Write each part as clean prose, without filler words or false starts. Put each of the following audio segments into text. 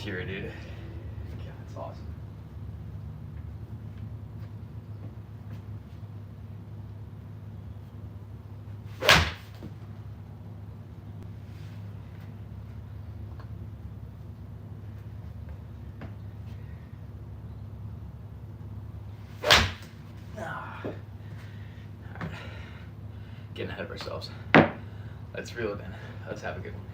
pure, dude. Yeah, that's awesome. Alright. Getting ahead of ourselves. Let's reel it in. Let's have a good one here.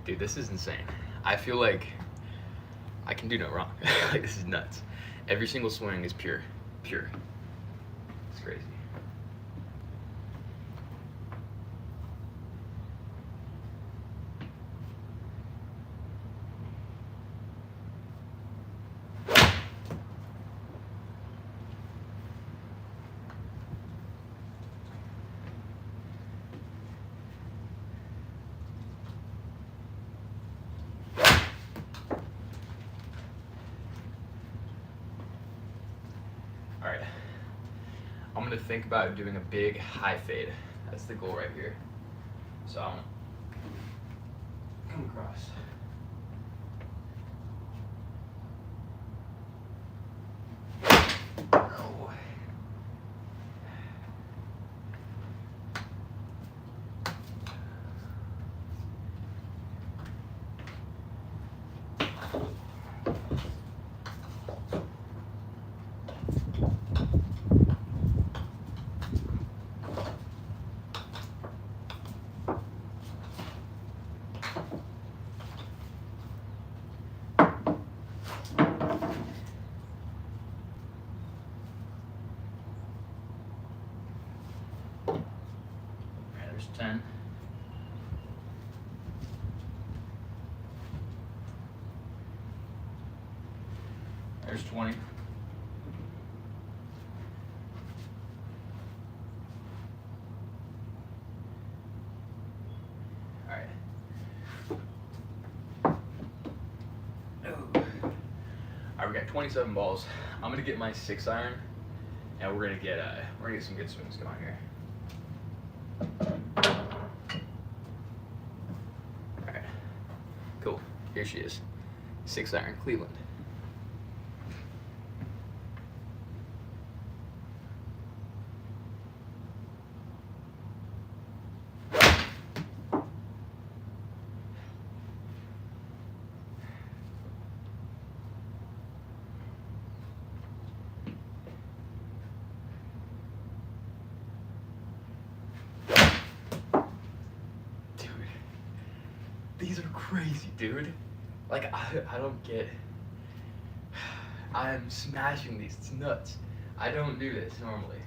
Dude, this is insane. I feel like I can do no wrong. Like, this is nuts. Every single swing is pure. Pure. It's crazy. Alright, I'm gonna think about doing a big high fade. That's the goal right here. So I'm gonna come across. Oh. There's 10. There's 20. All right. Oh. All right, we got 27 balls. I'm gonna get my 6-iron, and we're gonna get some good swings going here. All right. Cool. Here she is. 6-iron, Cleveland. These are crazy, dude. Like, I don't get. I'm smashing these. It's nuts. I don't do this normally.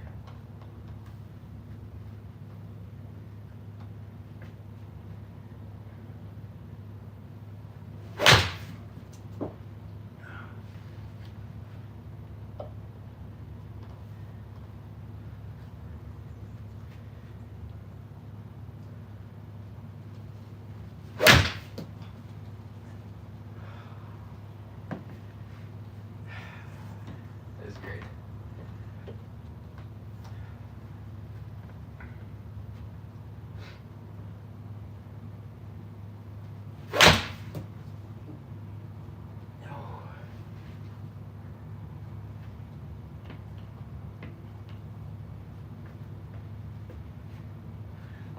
This is great.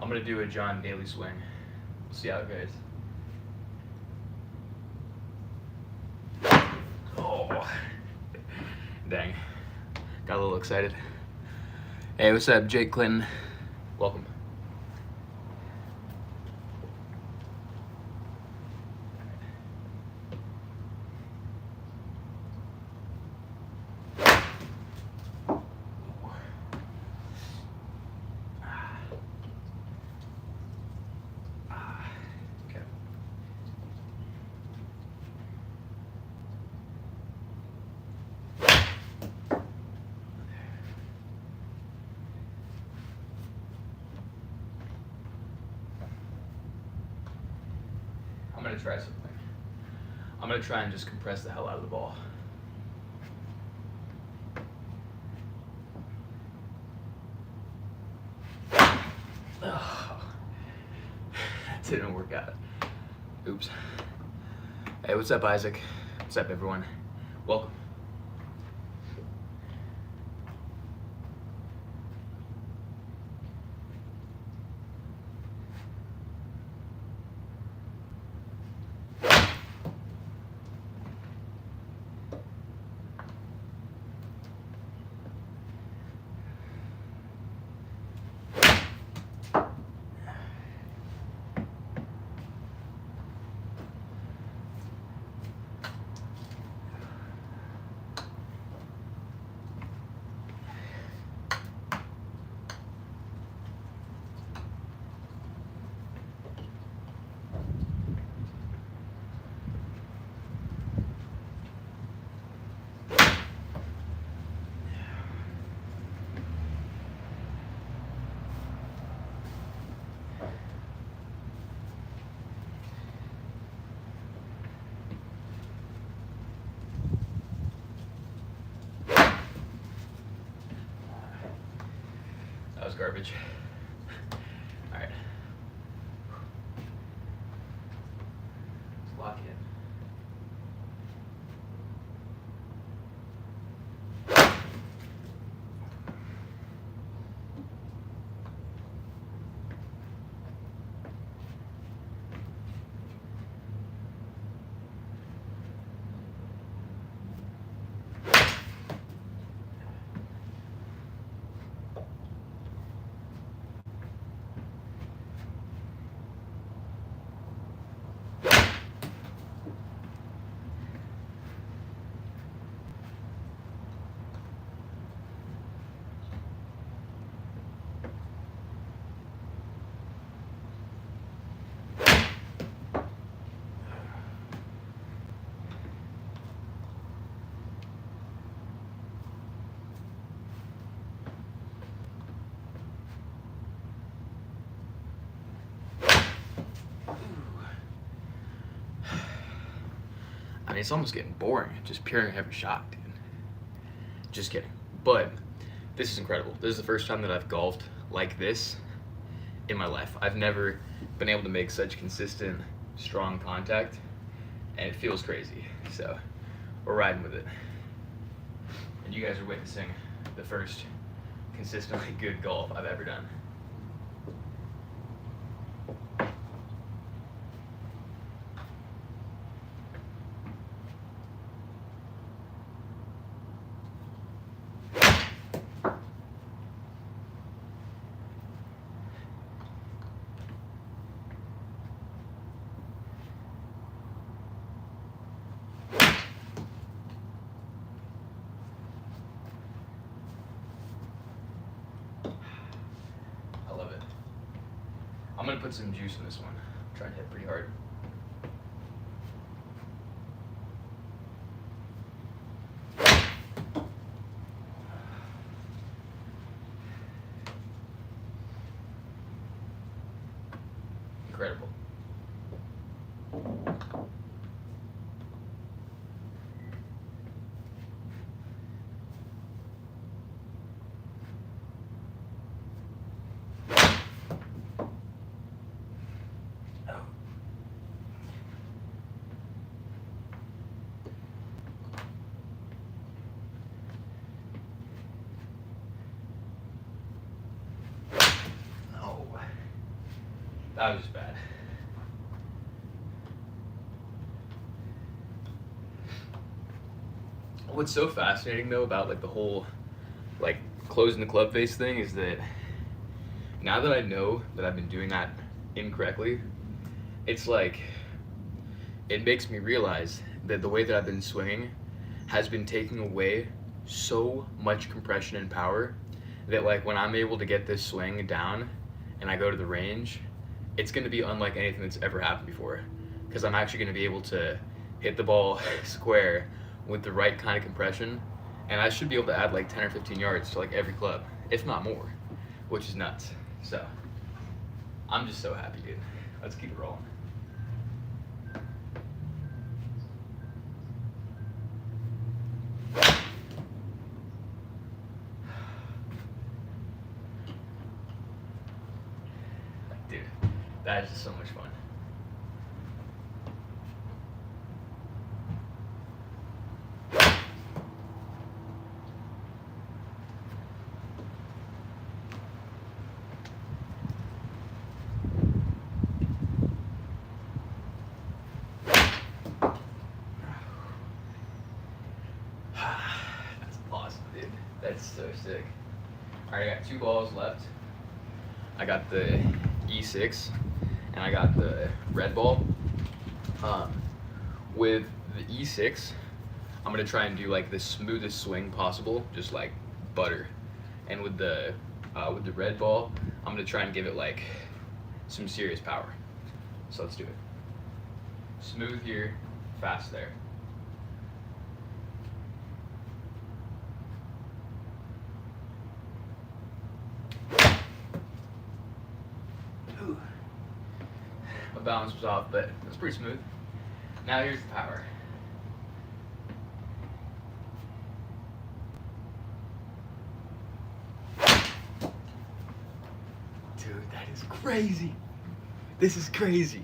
I'm gonna do a John Daly swing. We'll see how it goes. Oh, dang. Got a little excited. Hey, what's up, Jake Clinton? Welcome. gonna try something. I'm gonna try and just compress the hell out of the ball. Oh, that didn't work out. Oops. Hey, what's up, Isaac? What's up, everyone? Welcome. That was garbage. All right. Let's lock in. I mean, it's almost getting boring, just peering every shot, dude. Just kidding. But this is incredible. This is the first time that I've golfed like this in my life. I've never been able to make such consistent, strong contact, and it feels crazy. So we're riding with it. And you guys are witnessing the first consistently good golf I've ever done. I'm gonna put some juice in this one. I'm trying to hit pretty hard. Incredible. That was just bad. What's so fascinating though about like the whole like closing the club face thing is that now that I know that I've been doing that incorrectly, it's like it makes me realize that the way that I've been swinging has been taking away so much compression and power that like when I'm able to get this swing down and I go to the range, it's going to be unlike anything that's ever happened before, because I'm actually going to be able to hit the ball square with the right kind of compression, and I should be able to add like 10 or 15 yards to like every club, if not more, which is nuts. So I'm just so happy, dude. Let's keep it rolling. Dude, that is just so much fun. That's awesome, dude. That's so sick. Alright, I got 2 balls left. I got the E6 and I got the red ball. With the E6, I'm gonna try and do like the smoothest swing possible, just like butter. And with the red ball, I'm gonna try and give it like some serious power. So let's do it. Smooth here, fast there. Ooh. My balance was off, but it was pretty smooth. Now here's the power. Dude, that is crazy. This is crazy.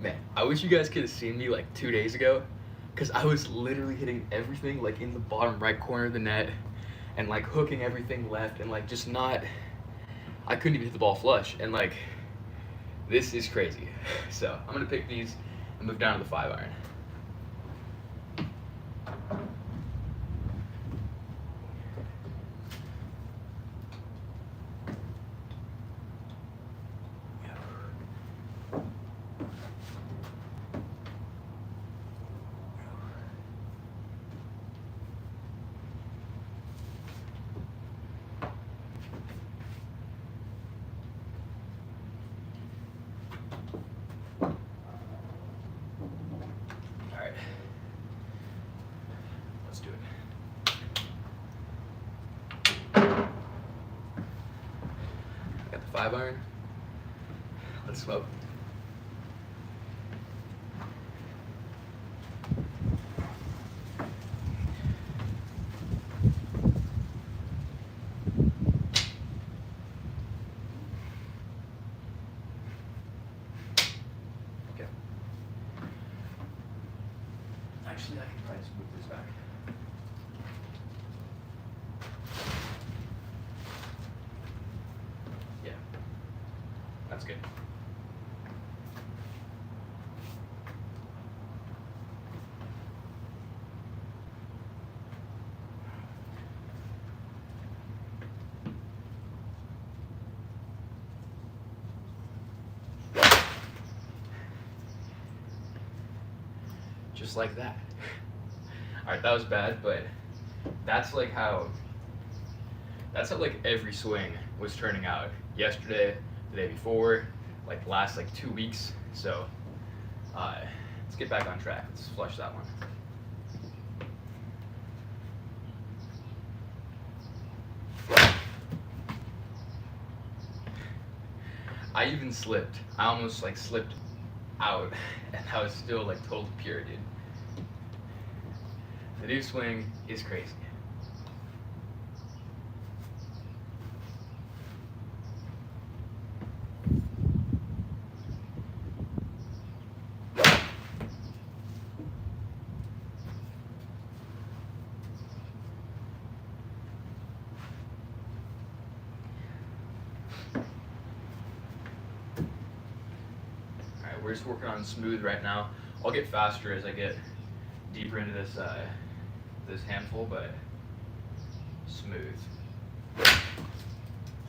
Man, I wish you guys could have seen me like 2 days ago, because I was literally hitting everything like in the bottom right corner of the net and like hooking everything left and like just not, I couldn't even hit the ball flush, and like this is crazy. So I'm gonna pick these and move down to the 5-iron. Alright. Let's do it. Got the 5-iron. Let's smoke. Okay. Actually, I can probably just move this back. Yeah. That's good. Just like that. Alright, that was bad, but that's like how like every swing was turning out yesterday, the day before, like the last like 2 weeks. So let's get back on track. Let's flush that one. I even slipped. I almost like slipped out, and I was still like total pure, dude. The new swing is crazy. Alright, we're just working on smooth right now. I'll get faster as I get deeper into this this handful, but smooth.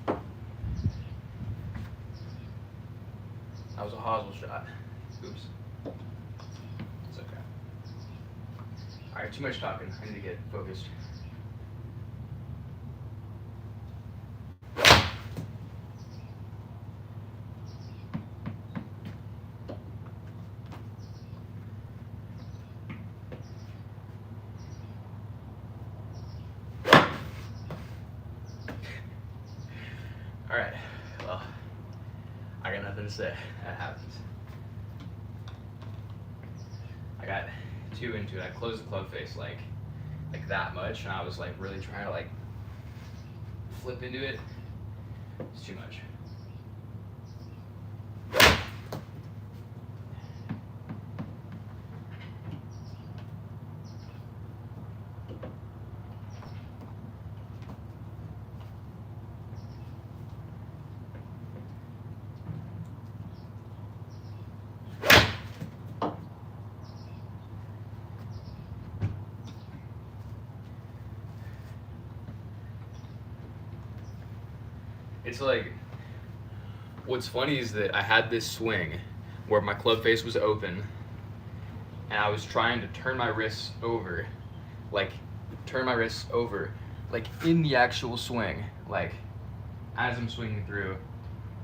That was a hosel shot. Oops. It's okay. Alright, too much talking. I need to get focused. Alright, well, I got nothing to say. That happens. I got 2 into it. I closed the club face like that much, and I was like really trying to like flip into it. It's too much. It's like, what's funny is that I had this swing where my club face was open and I was trying to turn my wrists over, like in the actual swing, like as I'm swinging through,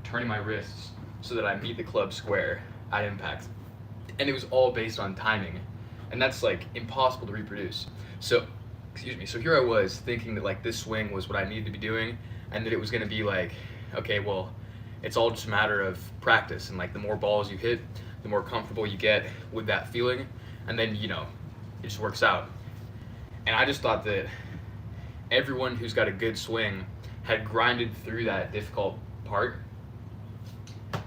turning my wrists so that I meet the club square at impact. And it was all based on timing. And that's like impossible to reproduce. So here I was thinking that like this swing was what I needed to be doing, and that it was gonna be like, okay, well, it's all just a matter of practice, and like the more balls you hit, the more comfortable you get with that feeling, and then it just works out. And I just thought that everyone who's got a good swing had grinded through that difficult part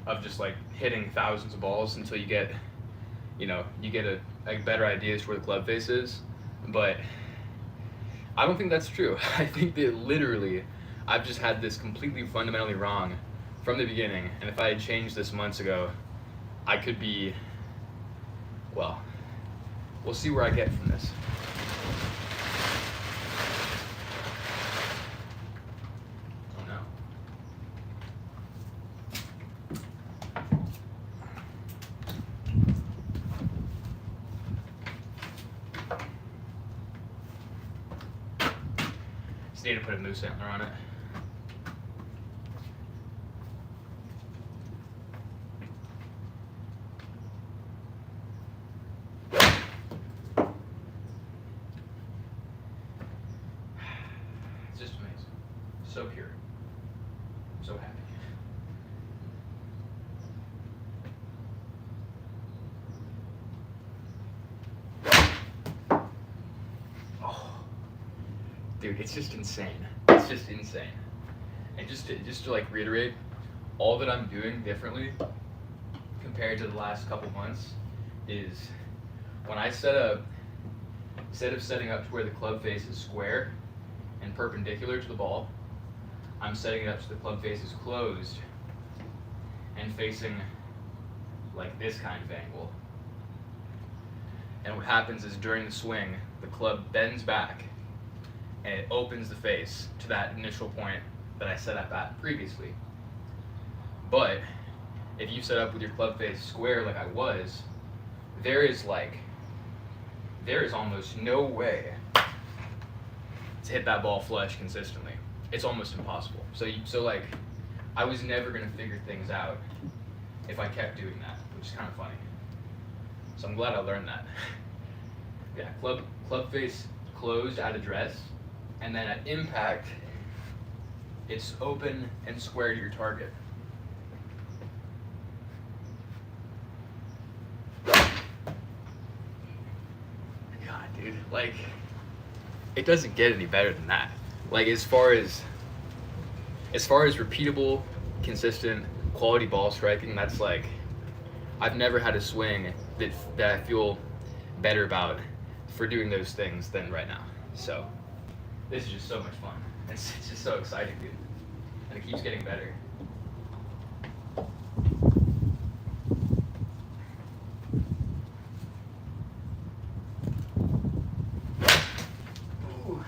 of just like hitting thousands of balls until you get a better idea as to where the club face is. But I don't think that's true. I think that literally I've just had this completely fundamentally wrong from the beginning, and if I had changed this months ago, I could be, well, we'll see where I get from this. Oh no. Just need to put a moose antler on it. It's just amazing. So pure. So happy. Oh, dude, it's just insane. It's just insane. And just to like reiterate, all that I'm doing differently compared to the last couple months is when I set up, instead of setting up to where the club face is square and perpendicular to the ball, I'm setting it up so the club face is closed and facing like this kind of angle. And what happens is during the swing, the club bends back and it opens the face to that initial point that I set up at previously. But if you set up with your club face square like I was, there is almost no way to hit that ball flush consistently. It's almost impossible. So like, I was never gonna figure things out if I kept doing that, which is kind of funny. So I'm glad I learned that. Yeah, club face closed at address, and then at impact, it's open and square to your target. God, dude, like, it doesn't get any better than that. Like, as far as repeatable, consistent, quality ball striking, that's like, I've never had a swing that I feel better about for doing those things than right now. So this is just so much fun. It's just so exciting, dude. And it keeps getting better. Ooh.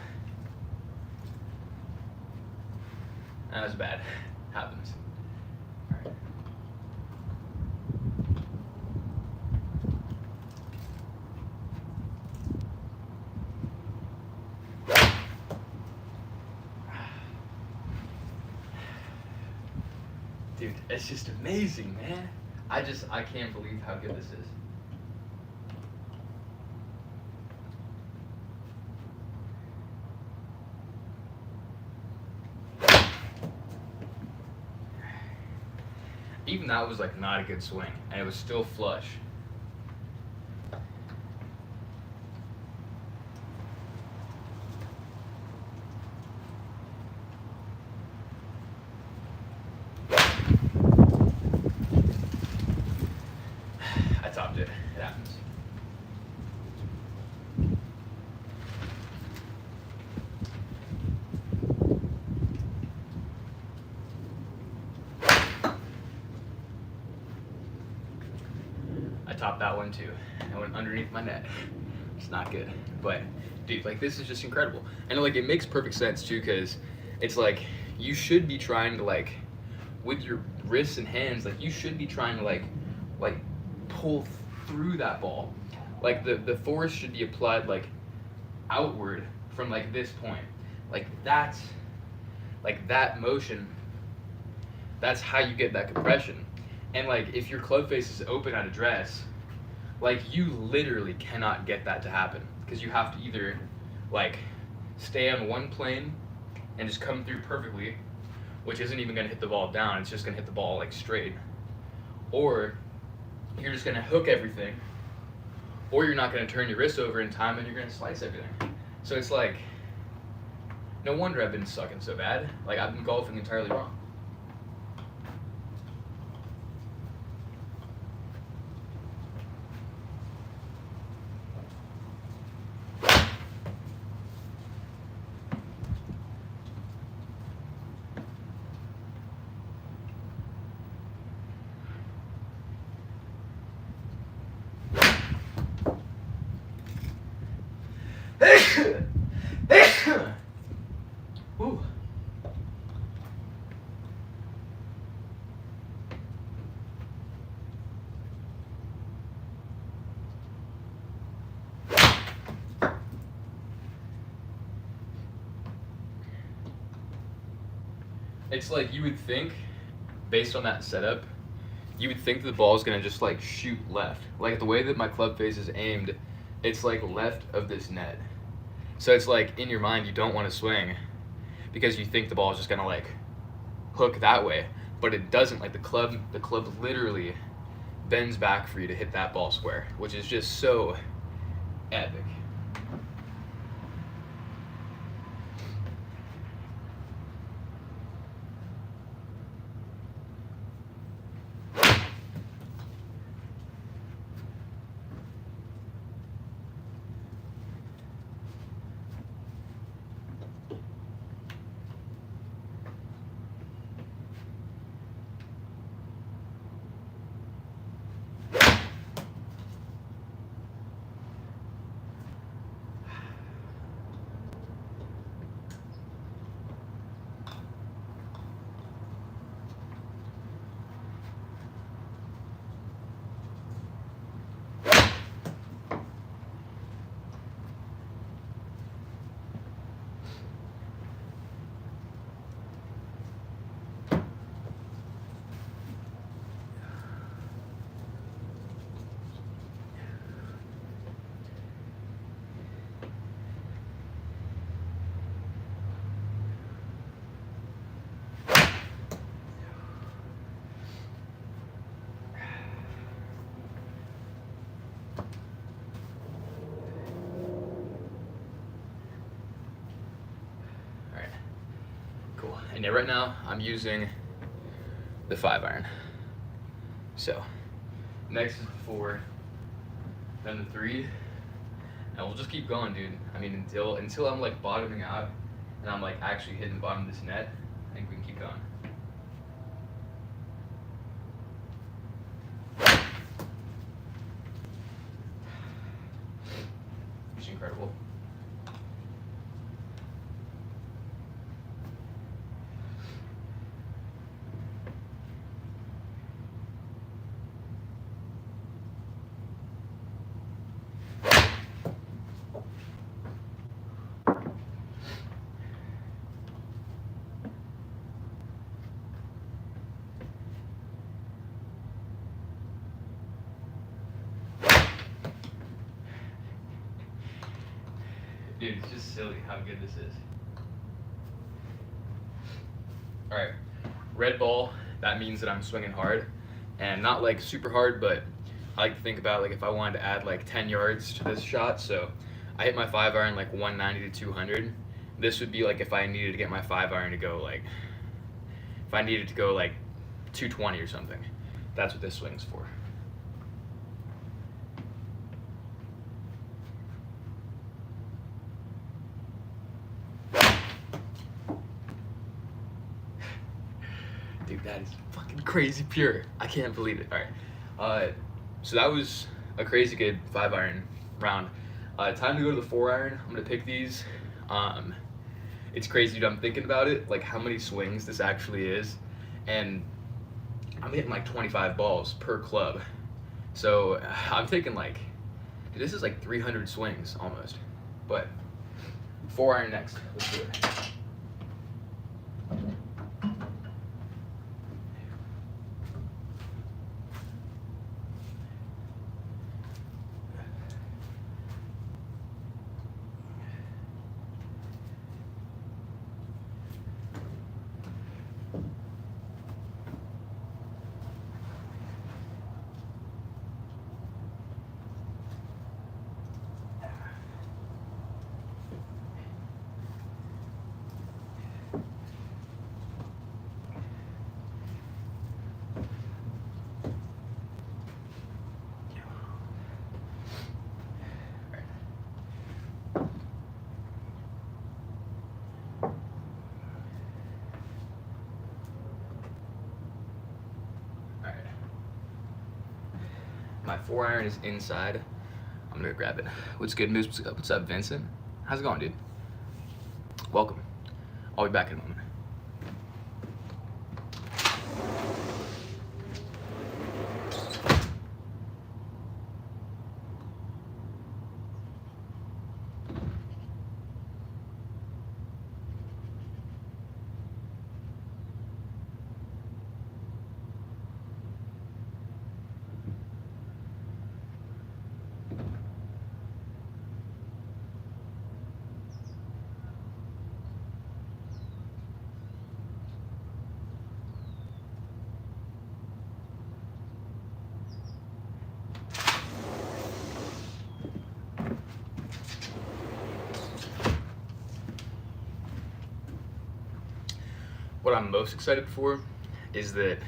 That was bad. Happens. All right. Dude, it's just amazing, man. I can't believe how good this is. Even that was like not a good swing, and it was still flush. I topped it. It happens. I topped that one too. I went underneath my net. It's not good, but dude, like this is just incredible. And like it makes perfect sense too, because it's like you should be trying to like with your wrists and hands, like you should be trying to like pull through that ball. Like the force should be applied like outward from like this point. Like that motion, that's how you get that compression. And like if your club face is open at address, like you literally cannot get that to happen, because you have to either like stay on one plane and just come through perfectly, which isn't even going to hit the ball down, it's just going to hit the ball like straight, or you're just going to hook everything, or you're not going to turn your wrist over in time and you're going to slice everything. So it's like, no wonder I've been sucking so bad. Like I've been golfing entirely wrong. Ooh. It's like you would think, based on that setup, you would think the ball is gonna just like shoot left. Like the way that my club face is aimed, it's like left of this net. So it's like in your mind you don't want to swing because you think the ball is just gonna like hook that way, but it doesn't. Like the club literally bends back for you to hit that ball square, which is just so epic. Cool. And yeah, right now I'm using the 5-iron. So next is the 4, then the 3, and we'll just keep going, dude. I mean, until I'm like bottoming out and I'm like actually hitting the bottom of this net, I think we can keep going. It's incredible. Dude, it's just silly how good this is. Alright, red ball, that means that I'm swinging hard. And not like super hard, but I like to think about like if I wanted to add like 10 yards to this shot. So I hit my 5-iron like 190 to 200. This would be like if I needed to get my 5-iron to go like, if I needed to go like 220 or something. That's what this swing's for. Dude, that is fucking crazy pure. I can't believe it. All right. So that was a crazy good 5-iron round. Time to go to the 4-iron. I'm gonna pick these. It's crazy, dude. I'm thinking about it, like how many swings this actually is, and I'm hitting like 25 balls per club. So I'm taking like, dude, this is like 300 swings almost. But 4-iron next. Let's do it. My 4-iron is inside. I'm gonna grab it. What's good, Moose? What's up, Vincent? How's it going, dude? Welcome. I'll be back in a moment. What I'm most excited for is that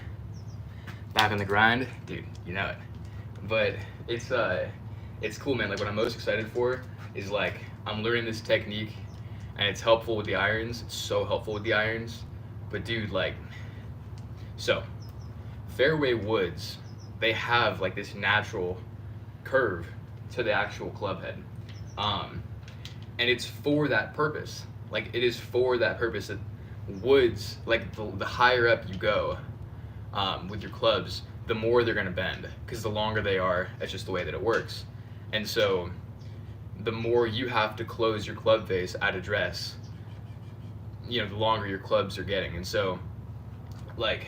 back on the grind, dude, you know it. But it's cool, man. Like what I'm most excited for is like I'm learning this technique and it's helpful with the irons. It's so helpful with the irons. But dude, like, so fairway woods, they have like this natural curve to the actual club head. And it's for that purpose. Like it is for that purpose that woods, like the higher up you go with your clubs, the more they're gonna bend, because the longer they are, that's just the way that it works. And so the more you have to close your club face at address, you know, the longer your clubs are getting. And so like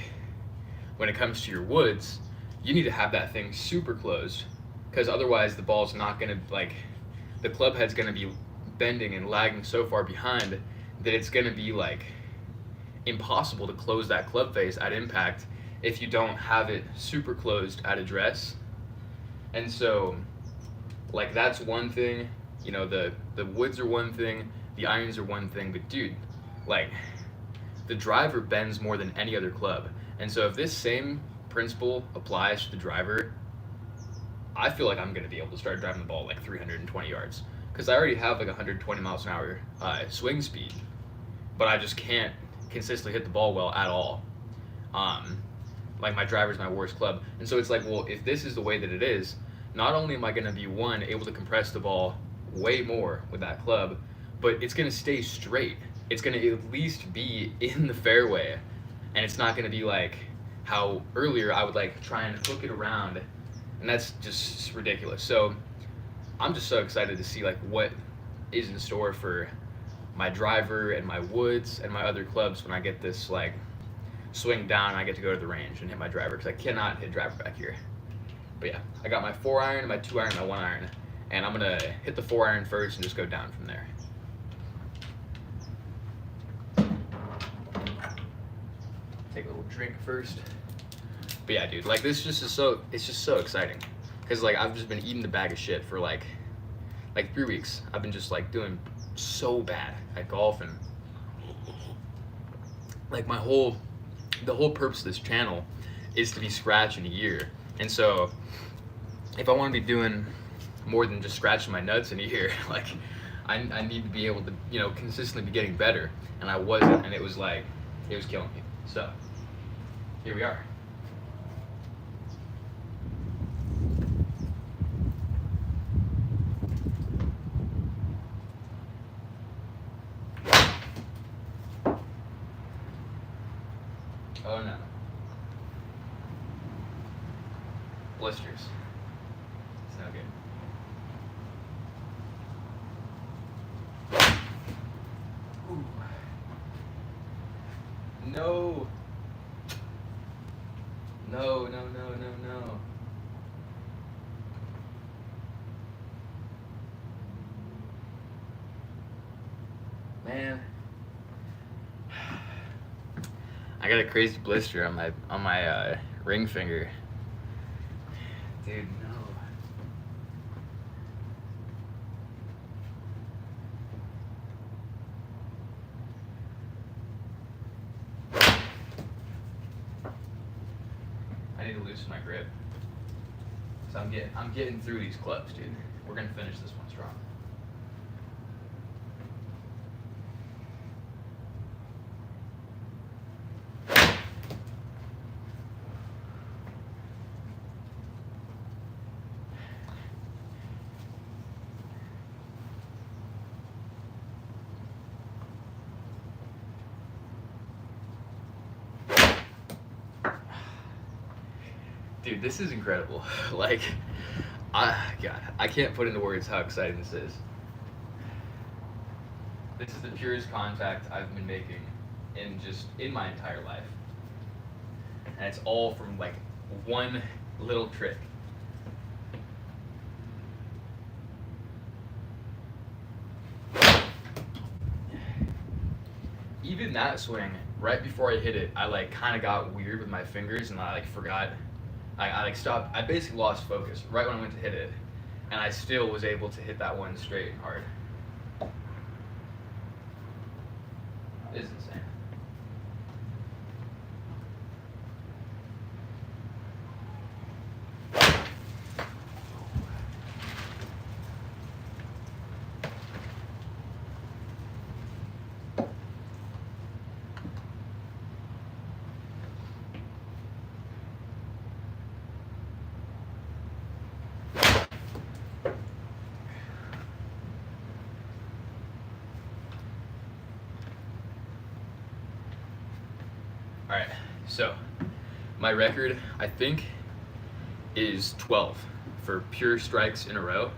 when it comes to your woods, you need to have that thing super closed, because otherwise the ball's not gonna, like, the club head's gonna be bending and lagging so far behind that it's gonna be like impossible to close that club face at impact if you don't have it super closed at address. And so like that's one thing, you know, the woods are one thing, the irons are one thing, but dude, like the driver bends more than any other club. And so if this same principle applies to the driver, I feel like I'm gonna be able to start driving the ball like 320 yards, because I already have like 120 miles an hour swing speed, but I just can't consistently hit the ball well at all. Like my driver's my worst club. And so it's like, well, if this is the way that it is, not only am I gonna be, one, able to compress the ball way more with that club, but it's gonna stay straight. It's gonna at least be in the fairway, and it's not gonna be like how earlier I would like try and hook it around, and that's just ridiculous. So I'm just so excited to see like what is in store for my driver and my woods and my other clubs when I get this like swing down and I get to go to the range and hit my driver, because I cannot hit driver back here. But yeah, I got my 4-iron, my 2-iron, my 1-iron, and I'm gonna hit the 4-iron first and just go down from there. Take a little drink first. But yeah, dude, like this just is so, it's just so exciting, because like I've just been eating the bag of shit for like 3 weeks. I've been just like doing so bad at golf, and like the whole purpose of this channel is to be scratching a year. And so if I want to be doing more than just scratching my nuts in a year, like I need to be able to, you know, consistently be getting better, and I wasn't, and it was like, it was killing me. So here we are. Oh no. blisters. It's no good. Ooh. No. No, no, no, no, no. Man. I got a crazy blister on my ring finger. Dude, no. I need to loosen my grip. So I'm getting through these clubs, dude. We're gonna finish this one strong. Dude, this is incredible. Like, God, I can't put into words how exciting this is. This is the purest contact I've been making in my entire life. And it's all from like one little trick. Even that swing, right before I hit it, I like kind of got weird with my fingers and I like forgot. I like stopped. I basically lost focus right when I went to hit it, and I still was able to hit that one straight and hard. It's insane. All right, so my record, I think, is 12 for pure strikes in a row.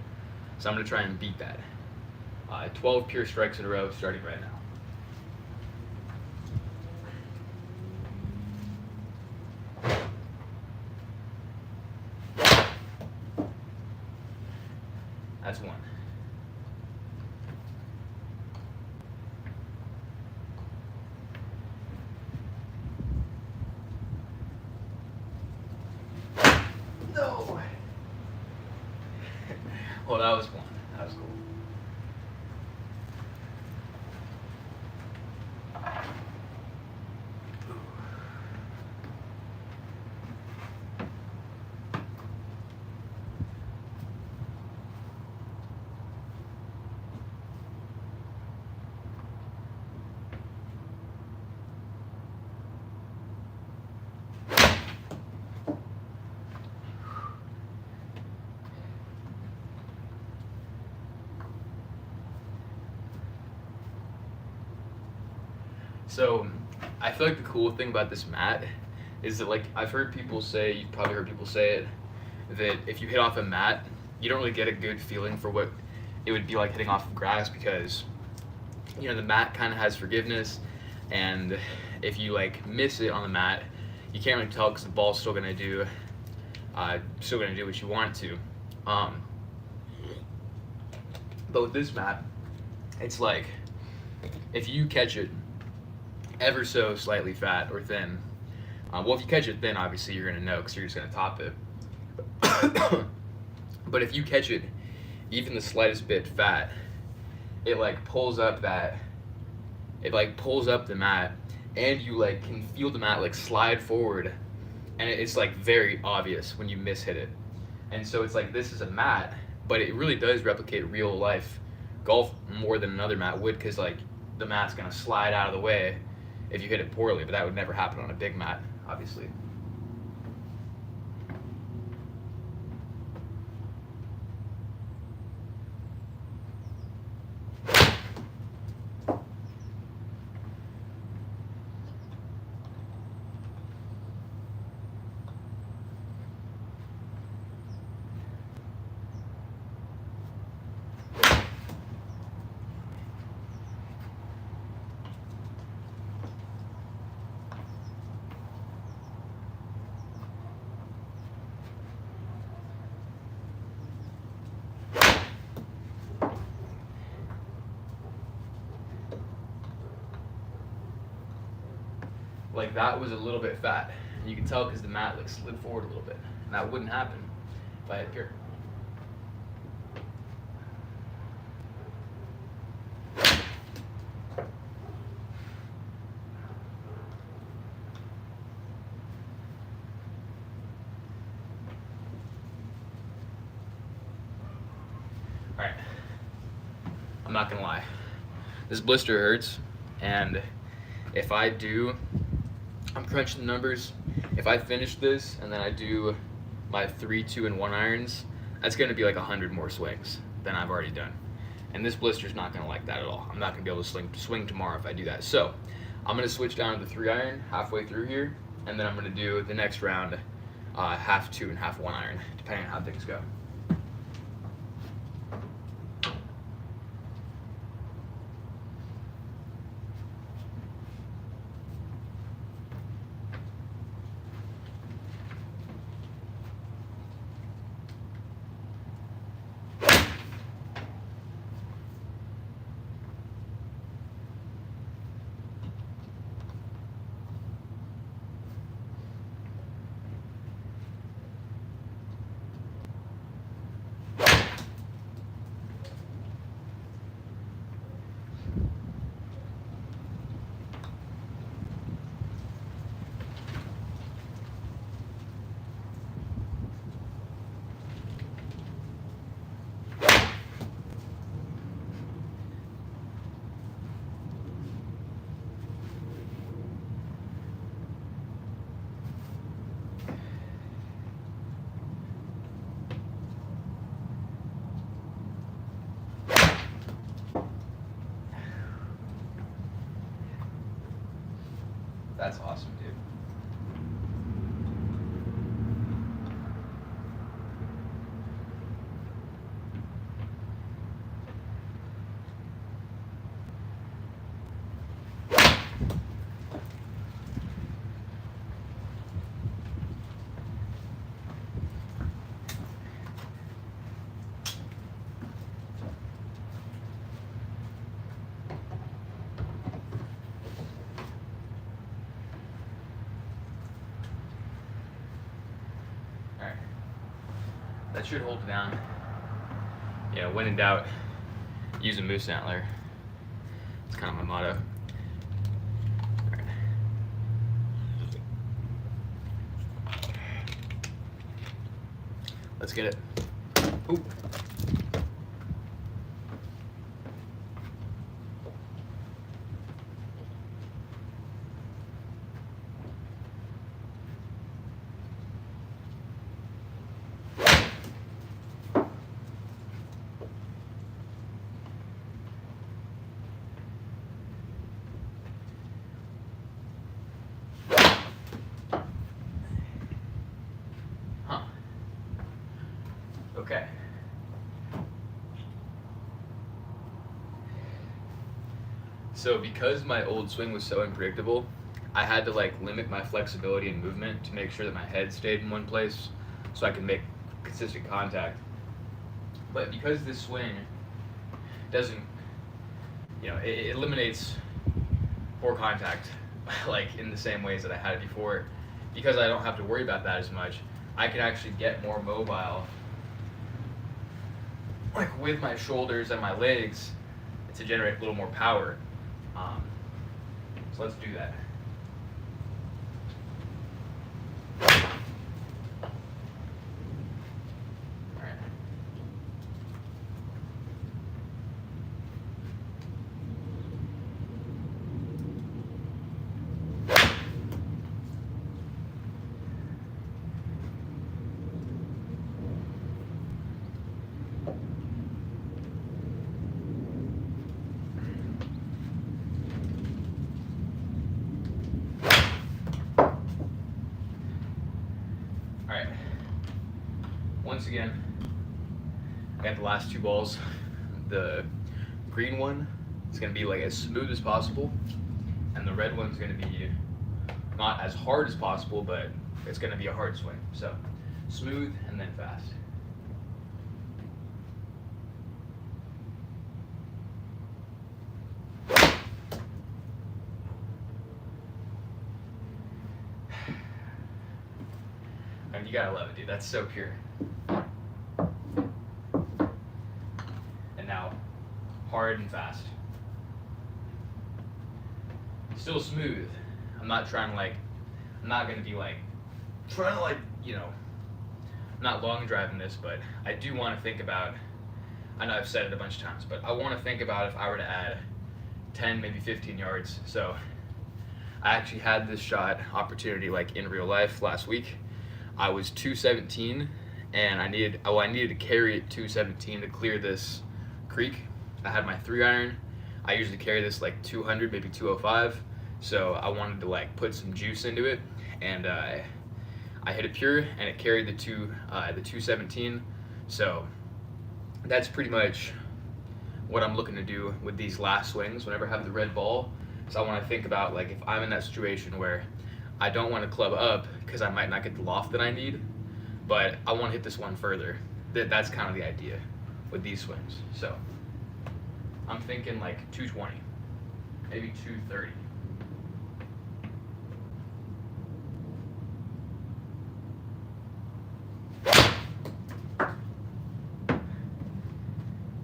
So I'm gonna try and beat that. 12 pure strikes in a row, starting right now. That's one. No. Well, that was one. That was cool. So, I feel like the cool thing about this mat is that, like, I've heard people say, you've probably heard people say it, that if you hit off a mat, you don't really get a good feeling for what it would be like hitting off of grass because, you know, the mat kind of has forgiveness, and if you, like, miss it on the mat, you can't really tell because the ball's still gonna do what you want it to. But with this mat, it's like, if you catch it ever so slightly fat or thin, well, if you catch it thin, obviously you're gonna know because you're just gonna top it. But if you catch it even the slightest bit fat, it like pulls up the mat, and you like can feel the mat like slide forward, and it's like very obvious when you mishit it. And so it's like this is a mat, but it really does replicate real life golf more than another mat would, because like the mat's gonna slide out of the way if you hit it poorly, but that would never happen on a big mat, obviously. like that was a little bit fat. And you can tell because the mat like slid forward a little bit. And that wouldn't happen if I had pure. Alright, I'm not gonna lie. This blister hurts, and if I do, I'm crunching the numbers. If I finish this and then I do my 3, 2, and 1 irons, that's gonna be like 100 more swings than I've already done. And this blister's not gonna like that at all. I'm not gonna be able to swing tomorrow if I do that. So I'm gonna switch down to the 3 iron halfway through here, and then I'm gonna do the next round half 2 and half 1 iron, depending on how things go. That's awesome, dude. Alright. That should hold it down. Yeah, when in doubt, use a moose antler. It's kind of my motto. Alright. Let's get it. Ooh. Okay. So because my old swing was so unpredictable, I had to like limit my flexibility and movement to make sure that my head stayed in one place so I could make consistent contact. But because this swing doesn't, it eliminates poor contact like in the same ways that I had it before, because I don't have to worry about that as much, I can actually get more mobile like with my shoulders and my legs to generate a little more power. So let's do that. Alright, once again, I got the last 2 balls. The green one is going to be like as smooth as possible, and the red one's going to be not as hard as possible, but it's going to be a hard swing. So smooth and then fast. And you gotta love it, dude. That's so pure. And now, hard and fast. Still smooth. I'm not trying to like, I'm not gonna be like, trying to like, you know, I'm not long driving this, but I do want to think about, I know I've said it a bunch of times, but I want to think about if I were to add 10, maybe 15 yards. So I actually had this shot opportunity like in real life last week. I was 217 and I needed to carry it 217 to clear this creek. I had my 3-iron. I usually carry this like 200, maybe 205. So I wanted to like put some juice into it, and I hit it pure and it carried the 217. So that's pretty much what I'm looking to do with these last swings whenever I have the red ball. So I want to think about like if I'm in that situation where I don't want to club up because I might not get the loft that I need, but I want to hit this one further. That's kind of the idea with these swings. So I'm thinking like 220, maybe 230.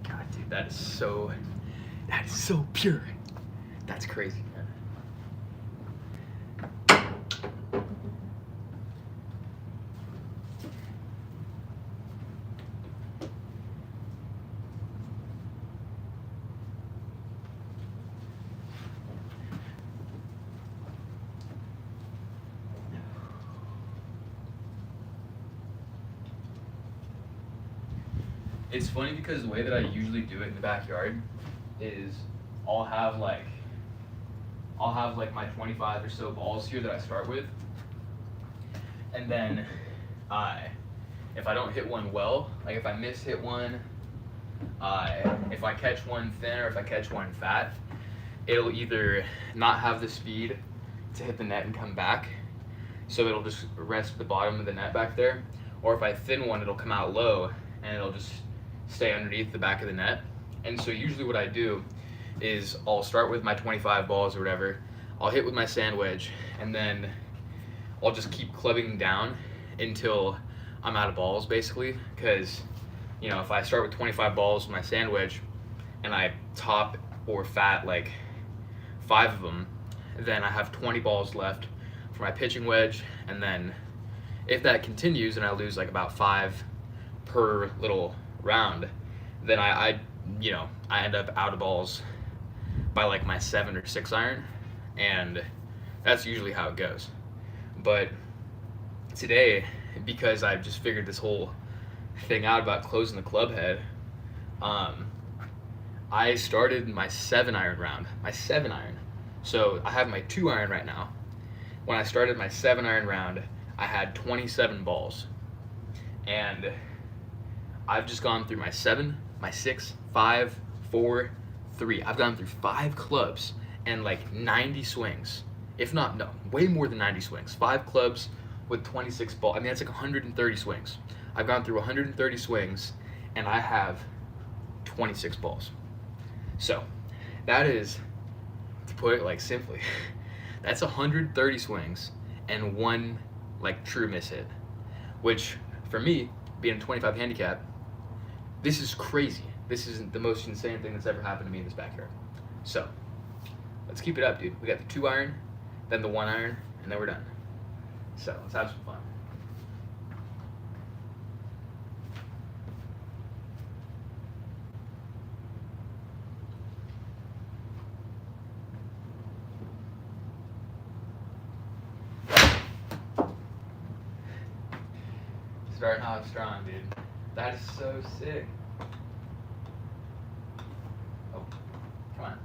God, dude, that is so pure. That's crazy, man. It's funny because the way that I usually do it in the backyard is I'll have like my 25 or so balls here that I start with, and then if I don't hit one well, like if I hit one, if I catch one thin or if I catch one fat, it'll either not have the speed to hit the net and come back, so it'll just rest at the bottom of the net back there, or if I thin one, it'll come out low and it'll just stay underneath the back of the net. And so usually what I do is I'll start with my 25 balls or whatever, I'll hit with my sand wedge, and then I'll just keep clubbing down until I'm out of balls, basically. Because, you know, if I start with 25 balls with my sand wedge and I top or fat like 5 of them, then I have 20 balls left for my pitching wedge, and then if that continues and I lose like about 5 per little round, then I end up out of balls by like my 7 or 6 iron, and that's usually how it goes. But today, because I've just figured this whole thing out about closing the club head, I started my 7-iron round, my 7-iron. So I have my 2-iron right now. When I started my 7-iron round, I had 27 balls, and I've just gone through my 7, my 6, 5, 4, 3. I've gone through 5 clubs and like 90 swings. If not, no, way more than 90 swings. 5 clubs with 26 balls. I mean, that's like 130 swings. I've gone through 130 swings and I have 26 balls. So that is, to put it like simply, that's 130 swings and 1 like true miss hit, which for me, being a 25 handicap, this is crazy. This is the most insane thing that's ever happened to me in this backyard. So let's keep it up, dude. We got the 2-iron, then the 1-iron, and then we're done. So let's have some fun. Starting off strong, dude. That is so sick. Oh, come on.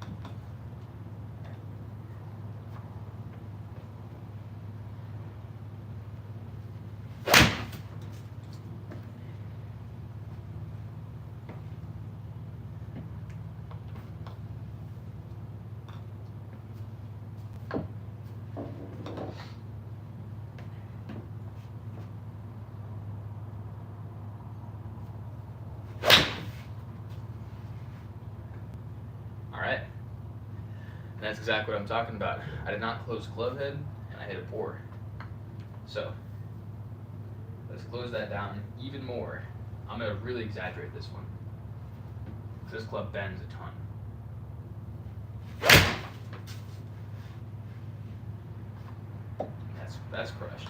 Alright. And that's exactly what I'm talking about. I did not close club head, and I hit a 4. So, Let's close that down even more. I'm gonna really exaggerate this one. This club bends a ton. That's crushed.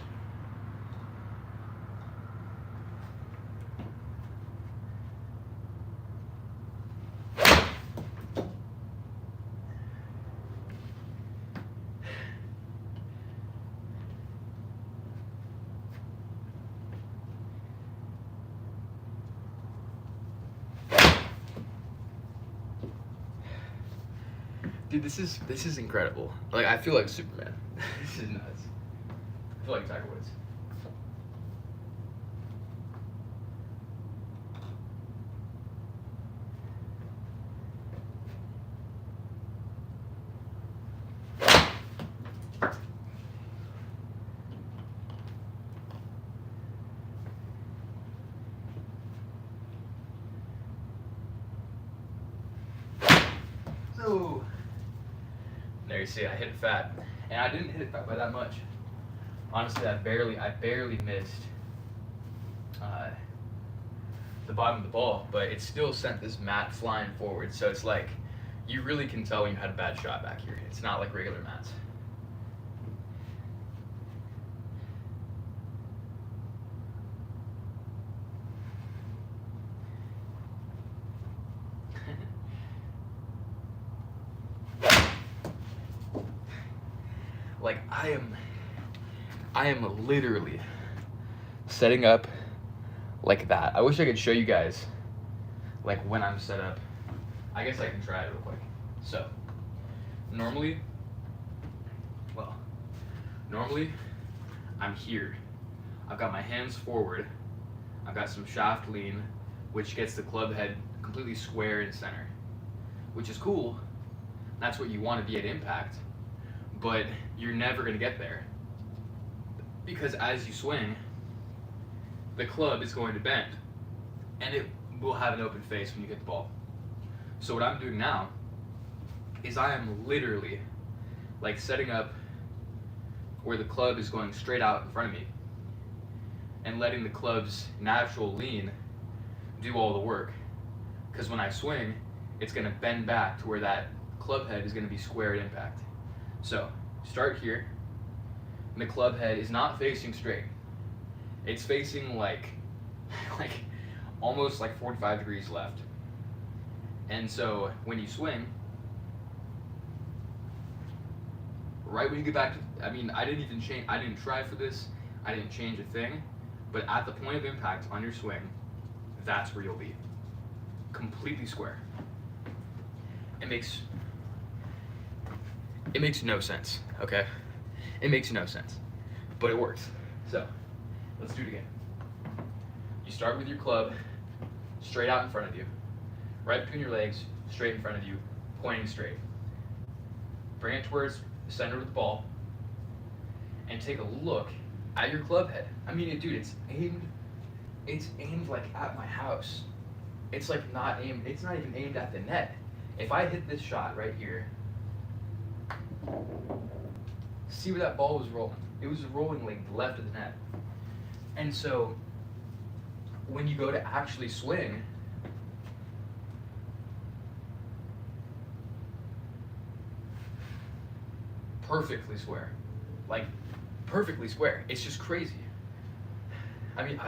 Dude, this is incredible. Like, I feel like Superman. This is nuts. I feel like Tiger Woods. So, there you see, I hit it fat, and I didn't hit it fat by that much. Honestly, I barely missed the bottom of the ball, but it still sent this mat flying forward. So it's like, you really can tell when you had a bad shot back here. It's not like regular mats. Like, I am literally setting up like that. I wish I could show you guys like when I'm set up. I guess I can try it real quick. So normally I'm here. I've got my hands forward. I've got some shaft lean, which gets the club head completely square in center, which is cool. That's what you want to be at impact, but you're never going to get there because as you swing, the club is going to bend and it will have an open face when you hit the ball. So what I'm doing now is I am literally like setting up where the club is going straight out in front of me and letting the club's natural lean do all the work. Because when I swing, it's going to bend back to where that club head is going to be square at impact. So start here, and the club head is not facing straight. It's facing like almost like 45 degrees left. And so when you swing, right when you get back to, I didn't try for this, I didn't change a thing, but at the point of impact on your swing, that's where you'll be. Completely square. It makes no sense, okay? It makes no sense, but it works. So, let's do it again. You start with your club straight out in front of you, right between your legs, straight in front of you, pointing straight. Bring it towards the center of the ball, and take a look at your club head. I mean, dude, it's aimed like at my house. It's like it's not even aimed at the net. If I hit this shot right here, see where that ball was rolling? It was rolling like left of the net. And so when you go to actually swing, perfectly square. Like, perfectly square. It's just crazy. I mean,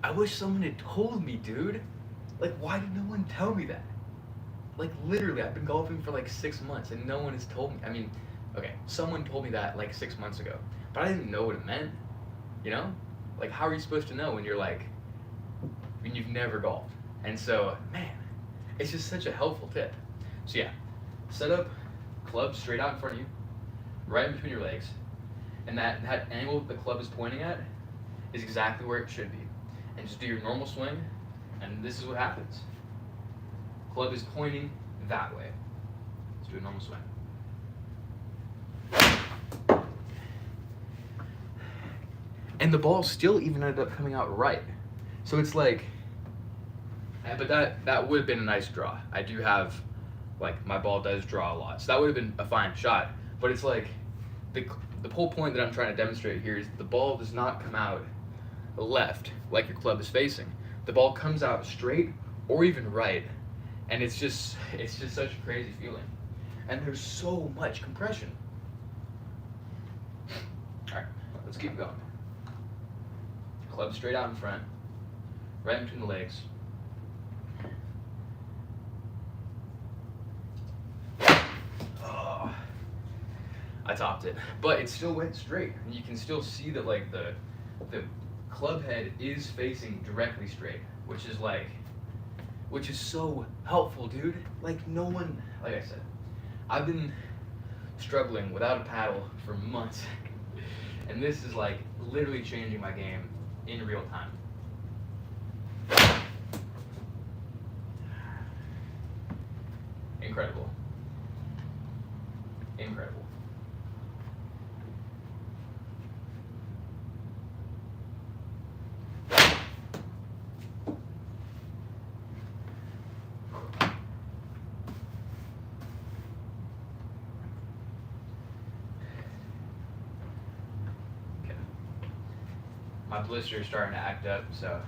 I wish someone had told me, dude. Like, why did no one tell me that? Like, literally, I've been golfing for like 6 months and no one has told me. I mean, okay, someone told me that like 6 months ago, but I didn't know what it meant, you know? Like, how are you supposed to know when you've never golfed? And so, man, it's just such a helpful tip. So yeah, set up club straight out in front of you, right in between your legs, and that angle the club is pointing at is exactly where it should be. And just do your normal swing, and this is what happens. Club is pointing that way. Let's do a normal swing. And the ball still even ended up coming out right. So it's like, but that would have been a nice draw. I do have, like, my ball does draw a lot. So that would have been a fine shot. But it's like, the whole point that I'm trying to demonstrate here is the ball does not come out left, like your club is facing. The ball comes out straight or even right, and it's just such a crazy feeling. And there's so much compression. All right, let's keep going. Club straight out in front, right between the legs. Oh, I topped it, but it still went straight. And you can still see that like the club head is facing directly straight, which is so helpful, dude. Like no one, like I said, I've been struggling without a paddle for months, and this is like literally changing my game in real time. Incredible. Incredible. My blister is starting to act up, so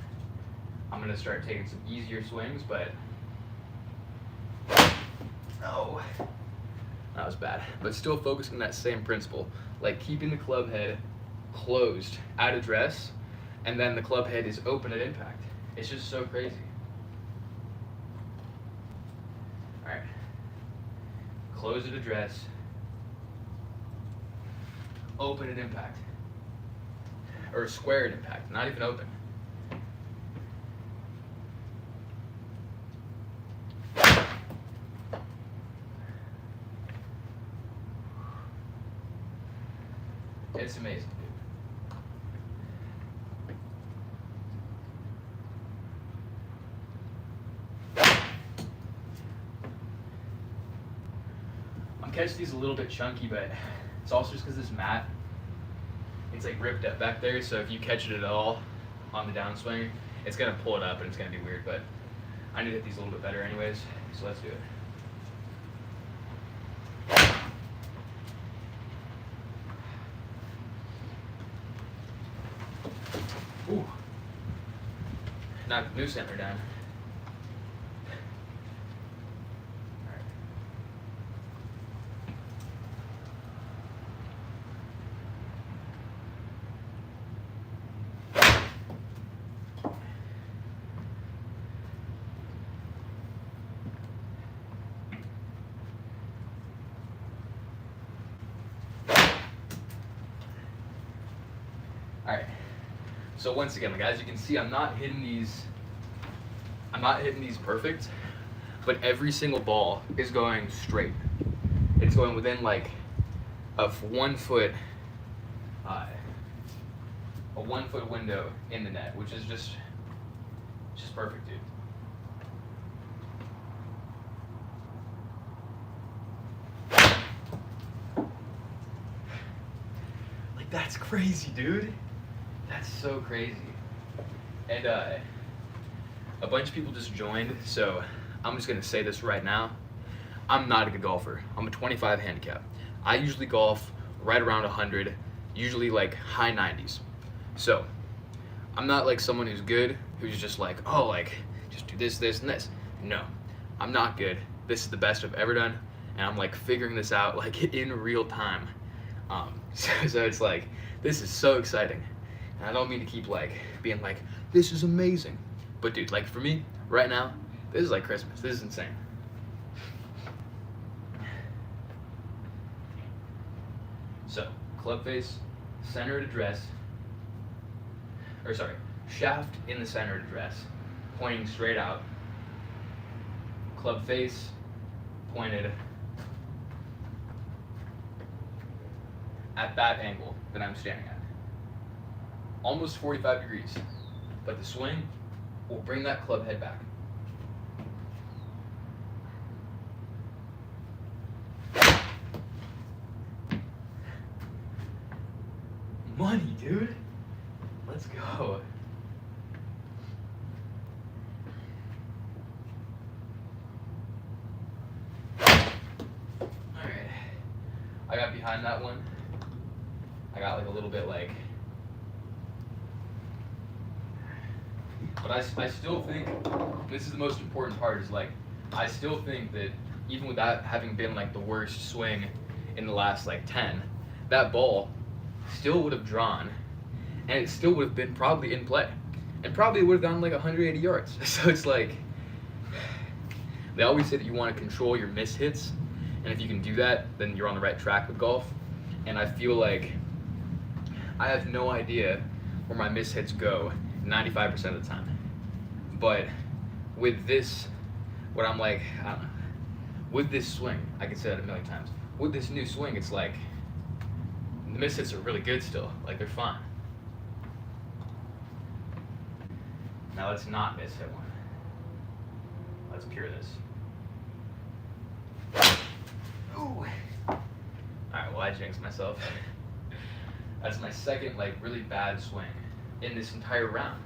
I'm gonna start taking some easier swings, but oh, that was bad. But still focusing on that same principle, like keeping the club head closed at address, and then the club head is open at impact. It's just so crazy. All right, close at address, open at impact. Or square at impact, not even open. It's amazing, dude. I'm catching these a little bit chunky, but it's also just because this mat, it's like ripped up back there, so if you catch it at all on the downswing, it's gonna pull it up and it's gonna be weird, but I need to hit these a little bit better anyways, so let's do it. Ooh. Knocked the new center down. Alright, so once again, like as you can see, I'm not hitting these perfect, but every single ball is going straight. It's going within like a 1 foot, a 1 foot window in the net, which is just perfect, dude. Like that's crazy, dude. That's so crazy. And a bunch of people just joined, so I'm just gonna say this right now. I'm not a good golfer. I'm a 25 handicap. I usually golf right around 100, usually like high 90s. So I'm not like someone who's good, who's just like, oh, like just do this, this, and this. No, I'm not good. This is the best I've ever done, and I'm like figuring this out like in real time. So it's like, this is so exciting. And I don't mean to keep like being like, this is amazing. But dude, like for me, right now, this is like Christmas. This is insane. So, club face, center at address, or sorry, shaft in the center at address, pointing straight out. Club face, pointed at that angle that I'm standing at. Almost 45 degrees, but the swing will bring that club head back. Money, dude. Let's go. Alright. I got behind that one. I got like a little bit like But I still think, this is the most important part, is like, I still think that even without having been like the worst swing in the last like 10, that ball still would have drawn, and it still would have been probably in play, and probably would have gone like 180 yards. So it's like, they always say that you want to control your miss hits, and if you can do that, then you're on the right track with golf. And I feel like I have no idea where my miss hits go 95% of the time. But with this, what I'm like, I don't know, with this swing, I can say that a million times. With this new swing, it's like, the miss hits are really good still. Like, they're fine. Now let's not miss hit one. Let's pure this. Ooh. Alright, well, I jinxed myself. That's my second, like, really bad swing in this entire round.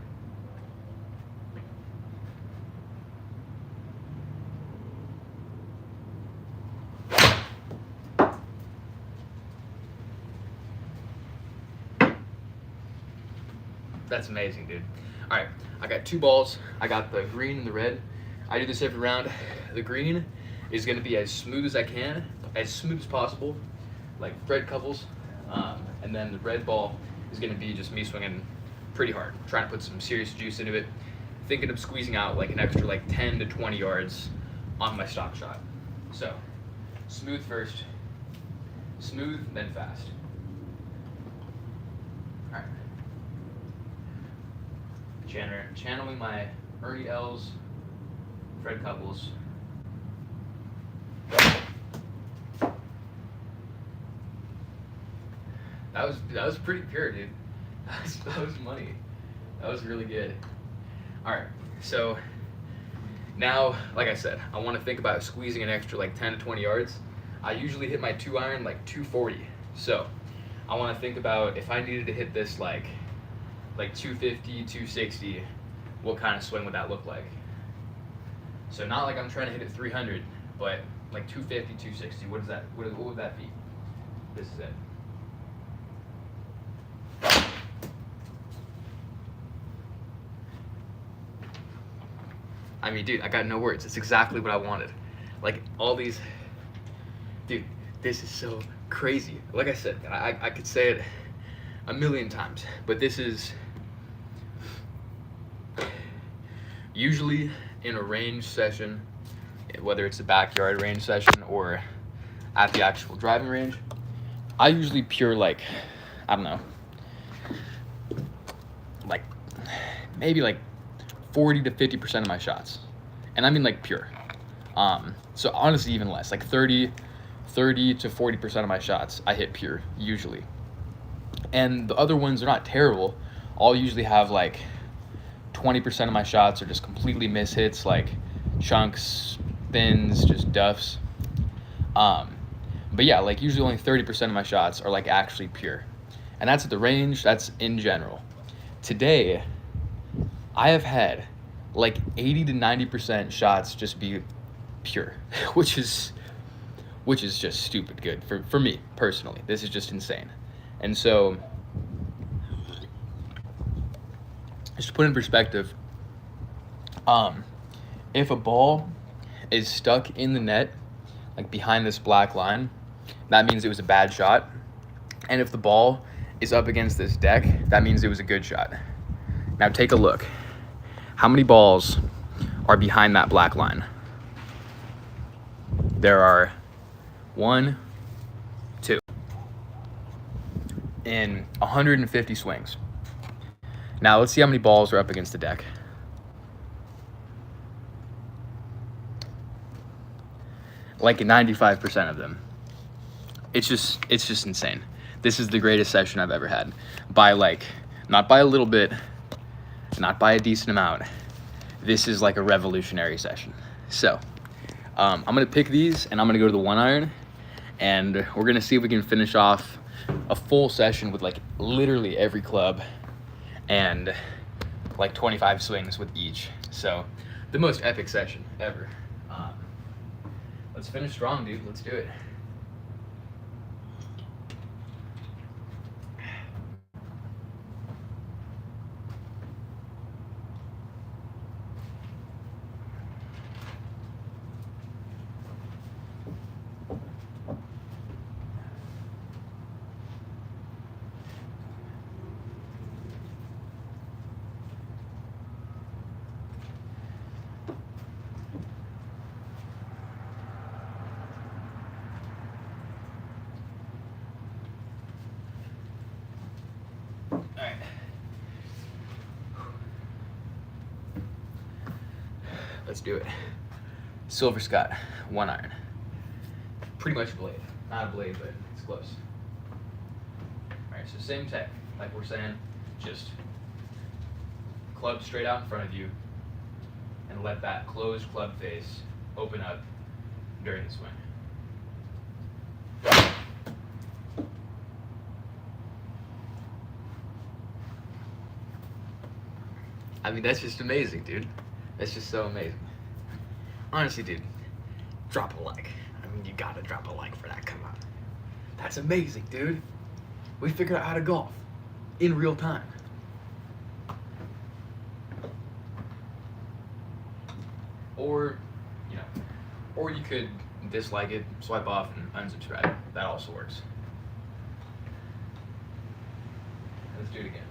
That's amazing, dude. Alright, I got 2 balls. I got the green and the red. I do this every round. The green is going to be as smooth as I can, as smooth as possible, like Fred Couples. And then the red ball is going to be just me swinging pretty hard, trying to put some serious juice into it, thinking of squeezing out like an extra like 10 to 20 yards on my stock shot. So, smooth first, smooth, then fast. All right. Channeling my Ernie Els, Fred Couples. That was pretty pure, dude. That was money. That was really good. All right, so now, like I said, I want to think about squeezing an extra like 10 to 20 yards. I usually hit my 2-iron like 240. So I want to think about if I needed to hit this like 250, 260, what kind of swing would that look like? So not like I'm trying to hit it 300, but like 250, 260. What would that be? This is it. I mean, dude, I got no words. It's exactly what I wanted. Like, all these... Dude, this is so crazy. Like I said, I could say it a million times, but this is... Usually, in a range session, whether it's a backyard range session or at the actual driving range, I usually pure, like, I don't know, like, maybe, like, 40 to 50% of my shots, and I mean like pure. So honestly, even less, like 30 to 40% of my shots I hit pure usually, and the other ones are not terrible. I'll usually have like 20% of my shots are just completely miss hits, like chunks, thins, just duffs. But yeah, like usually only 30% of my shots are like actually pure, and that's at the range. That's in general. Today, I have had like 80 to 90% shots just be pure, which is just stupid good for me personally. This is just insane. And so, just to put in perspective, if a ball is stuck in the net, like behind this black line, that means it was a bad shot. And if the ball is up against this deck, that means it was a good shot. Now take a look. How many balls are behind that black line? There are 1, 2 in 150 swings. Now let's see how many balls are up against the deck. Like 95% of them. It's just insane. This is the greatest session I've ever had. By like, not by a little bit, not by a decent amount. This is like a revolutionary session. So, I'm gonna pick these and I'm gonna go to the 1-iron, and we're gonna see if we can finish off a full session with like literally every club and like 25 swings with each. So, the most epic session ever. Let's finish strong, dude. Let's do it. let's do it. Silver Scott, 1 iron. Pretty much a blade. Not a blade, but it's close. Alright, so same tech, like we're saying, just club straight out in front of you and let that closed club face open up during the swing. I mean, that's just amazing, dude. That's just so amazing. Honestly, dude, drop a like. I mean, you gotta drop a like for that. Come on. That's amazing, dude. We figured out how to golf in real time. Or, you know, or you could dislike it, swipe off, and unsubscribe. That also works. Let's do it again.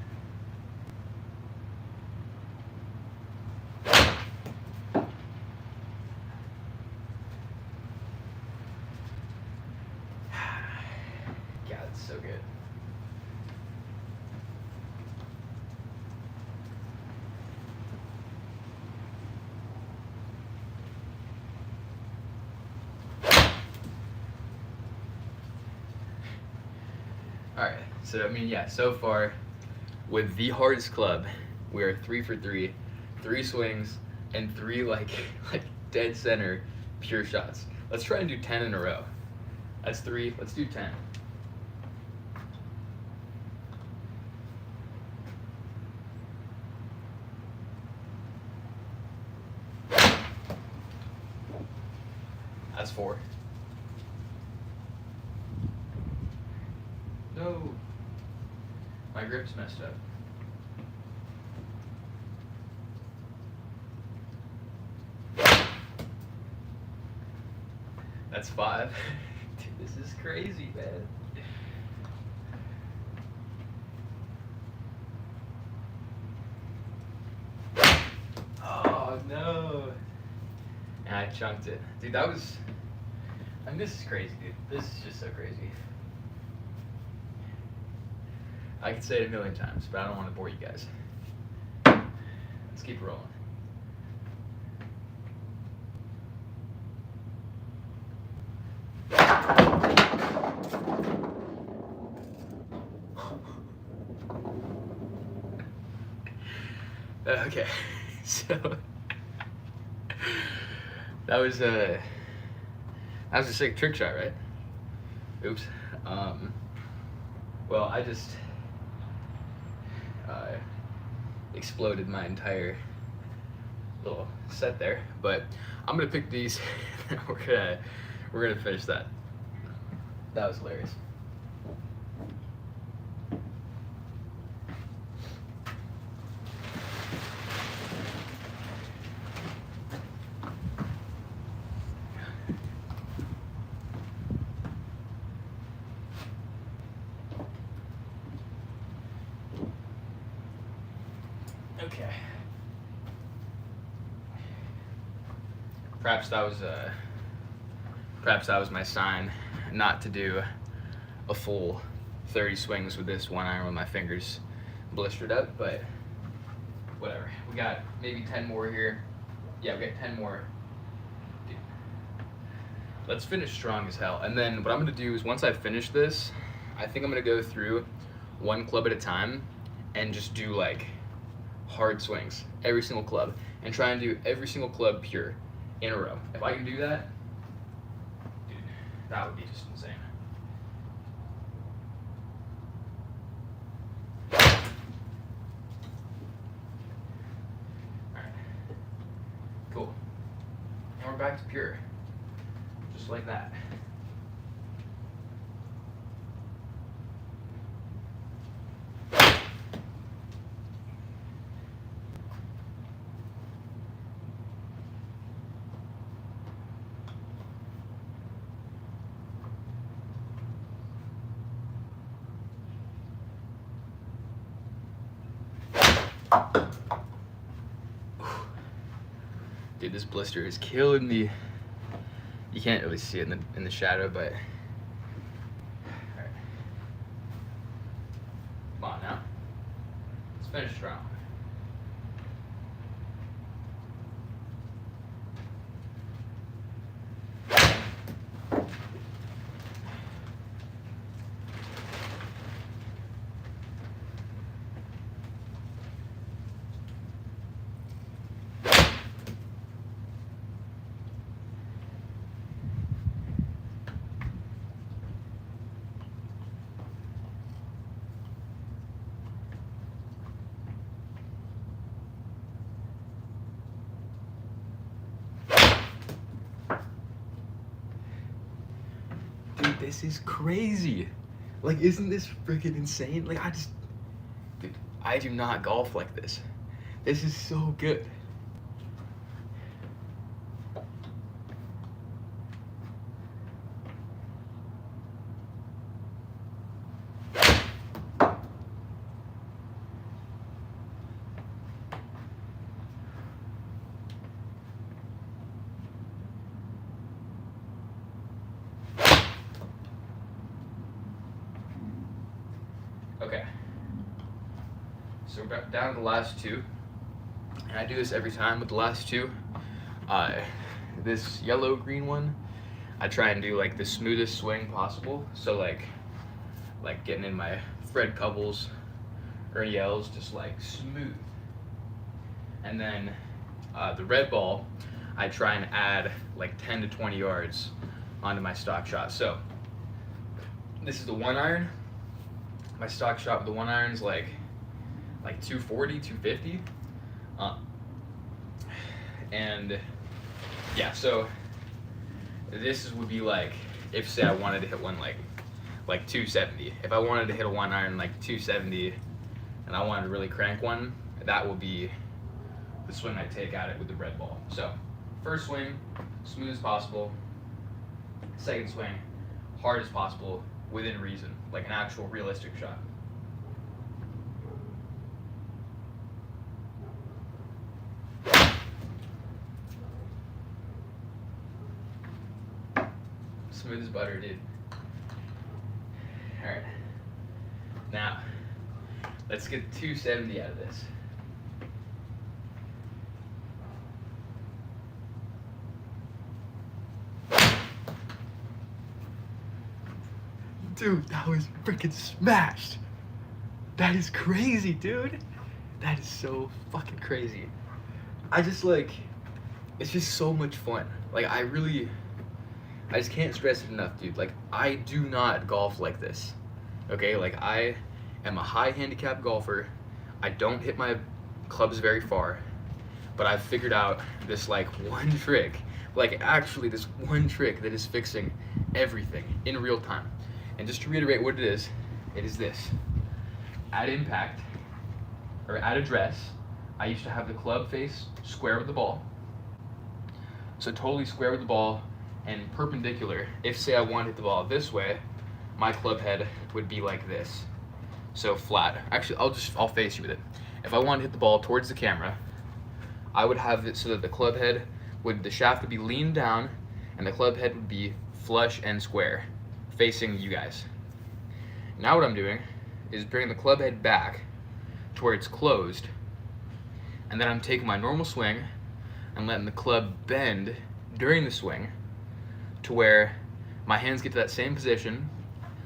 God, it's so good. Alright, so I mean, yeah, so far with the hardest club, we are 3 for 3, 3 swings, and 3 like dead center pure shots. Let's try and do 10 in a row. That's 3, let's do 10. That's 4. No. My grip's messed up. That's 5. Dude, this is crazy, man. Oh, no. And I chunked it. Dude, that was... I mean, this is crazy, dude. This is just so crazy. I could say it a million times, but I don't want to bore you guys. Let's keep rolling. Okay, so that was a sick trick shot, right? Oops. Well, I just exploded my entire little set there, but I'm gonna pick these. we're gonna finish that. That was hilarious. Okay. Perhaps that was my sign not to do a full 30 swings with this 1 iron with my fingers blistered up, but whatever. We got maybe 10 more here. Yeah, we got 10 more. Dude. Let's finish strong as hell. And then what I'm gonna do is once I finish this, I think I'm gonna go through 1 club at a time and just do like hard swings, every single club, and try and do every single club pure in a row. If I can do that, dude, that would be just insane. Alright, cool. And we're back to pure, just like that. Dude, this blister is killing me. You can't really see it in the shadow, but alright. Come on now. Let's finish strong. Dude, this is crazy. Like, isn't this freaking insane? Like, dude, I do not golf like this. This is so good. Okay, so we're down to the last two, and I do this every time with the last two. This yellow-green one, I try and do like the smoothest swing possible. So like getting in my Fred Couples or yells, just like smooth. And then the red ball, I try and add like 10 to 20 yards onto my stock shot. So this is the 1-iron. My stock shot with the 1-iron is like 240, 250. And yeah, so this would be like, if say I wanted to hit one like 270. If I wanted to hit a 1-iron like 270 and I wanted to really crank one, that will be the swing I take at it with the red ball. So first swing, smooth as possible. Second swing, hard as possible, within reason, like an actual realistic shot. Smooth as butter, dude. All right. Now, let's get 270 out of this. Dude, that was freaking smashed. That is crazy, dude. That is so fucking crazy. I just like, it's just so much fun. Like, I just can't stress it enough, dude. Like, I do not golf like this. Okay, like, I am a high handicap golfer. I don't hit my clubs very far, but I've figured out this like one trick, like actually this one trick that is fixing everything in real time. And just to reiterate what it is this. At impact, or at address, I used to have the club face square with the ball. So totally square with the ball and perpendicular. If say I want to hit the ball this way, my club head would be like this. So flat. Actually, I'll face you with it. If I want to hit the ball towards the camera, I would have it so that the shaft would be leaned down and the club head would be flush and square, facing you guys. Now what I'm doing is bringing the club head back to where it's closed, and then I'm taking my normal swing and letting the club bend during the swing to where my hands get to that same position,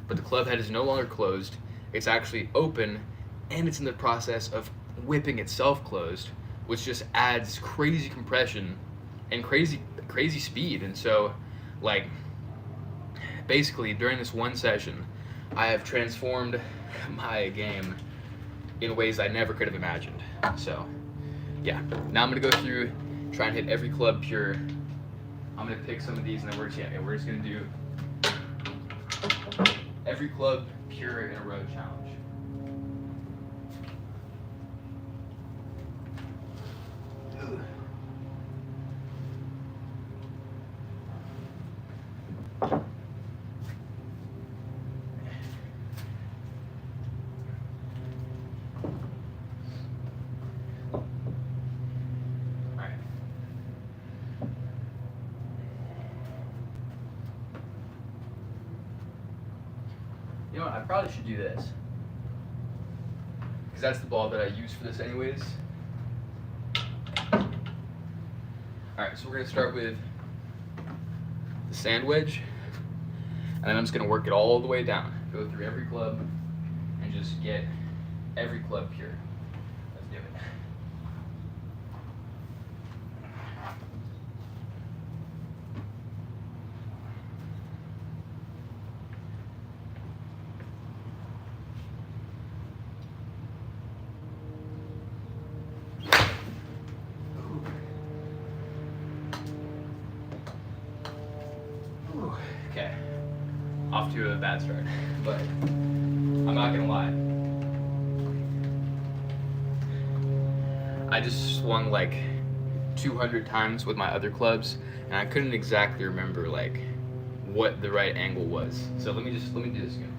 but the club head is no longer closed. It's actually open, and it's in the process of whipping itself closed, which just adds crazy compression and crazy speed. And so, like, basically during this one session, I have transformed my game in ways I never could have imagined. So yeah, now I'm gonna go through, try and hit every club pure. I'm gonna pick some of these and then we're just gonna do every club pure in a row challenge. You know what, I probably should do this. Because that's the ball that I use for this anyways. Alright, so we're going to start with the sand wedge. And then I'm just going to work it all the way down. Go through every club and just get every club pure. Let's do it. Okay. Off to a bad start, but I'm not gonna lie. I just swung like 200 times with my other clubs, and I couldn't exactly remember like what the right angle was. So let me do this again.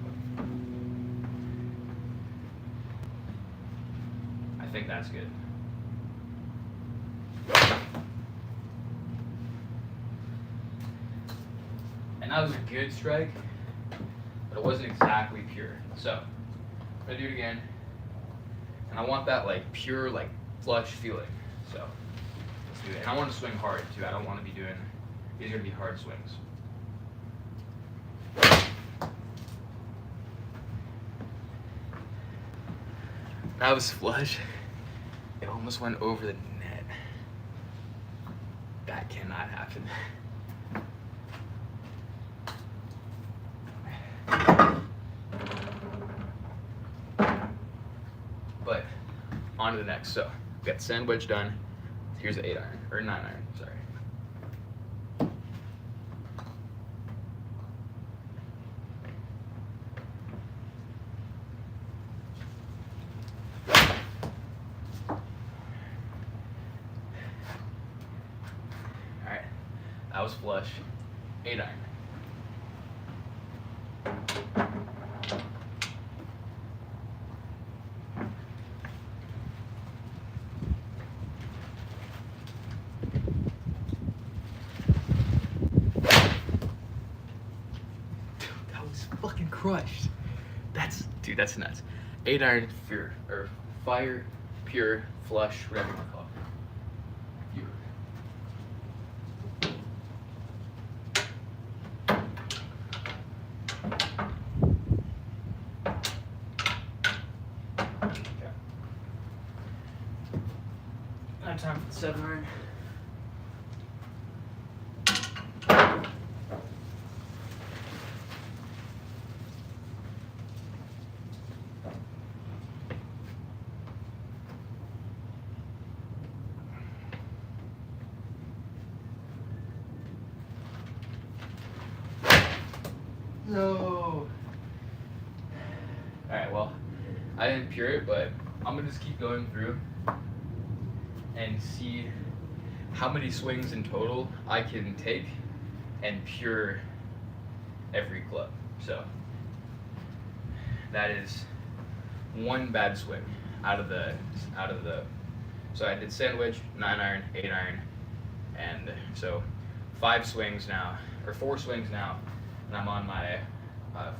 I think that's good. And that was a good strike, but it wasn't exactly pure. So I'm gonna do it again, and I want that like pure like flush feeling. So let's do it. And I want to swing hard too. I don't want to be doing, these are gonna be hard swings. That was flush. It almost went over the net. That cannot happen. But on to the next. So we got the sand wedge done. Here's the 8 iron, or 9 iron, sorry. Alright, that was flush. 8 iron. Fucking crushed. Dude, that's nuts. 8 iron pure, or fire, pure, flush, whatever you want to call it. Okay. Now time for the 7 iron. No. Alright, well, I didn't pure it, but I'm gonna just keep going through and see how many swings in total I can take and pure every club. So that is one bad swing out of the so I did sandwich, 9 iron, 8 iron, and so 5 swings now, or 4 swings now, and I'm on my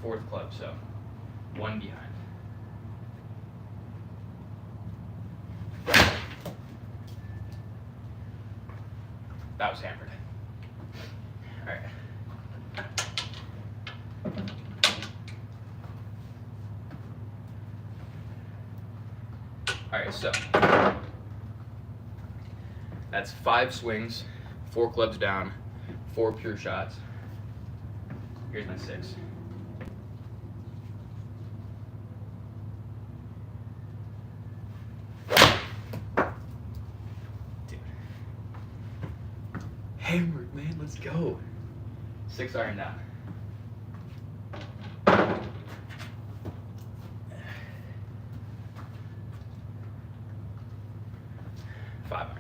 4th club, so 1 behind. That was hammered. All right. All right, so that's 5 swings, 4 clubs down, 4 pure shots. Here's my 6. Dude. Hammered, man, let's go. 6 iron down. 5 iron.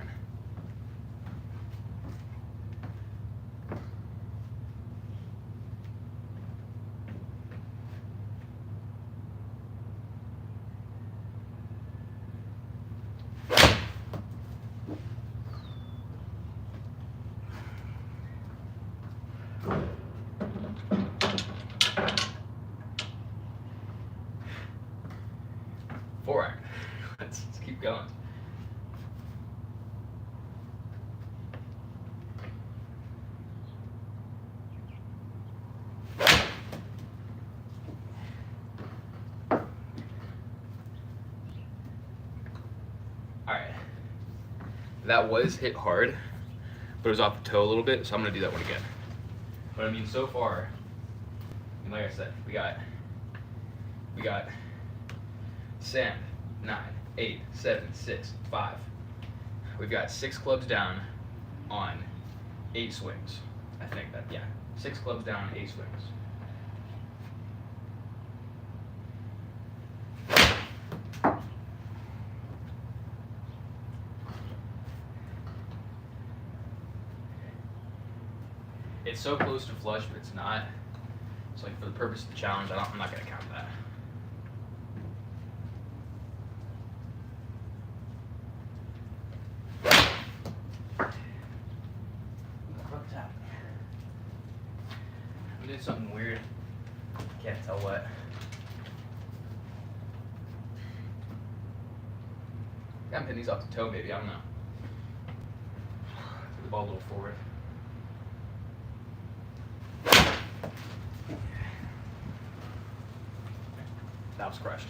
Four iron. Let's keep going. Alright. That was hit hard, but it was off the toe a little bit, so I'm gonna do that one again. But I mean, so far, and like I said, we got sand, 9, 8, 7, 6, 5. We've got 6 clubs down on 8 swings. I think that, yeah. 6 clubs down, 8 swings. it's so close to flush, but it's not. So like for the purpose of the challenge, I'm not gonna count that. I'm doing something weird. Can't tell what. I'm hitting these off the toe, maybe. I don't know. Put the ball a little forward. That was crushed.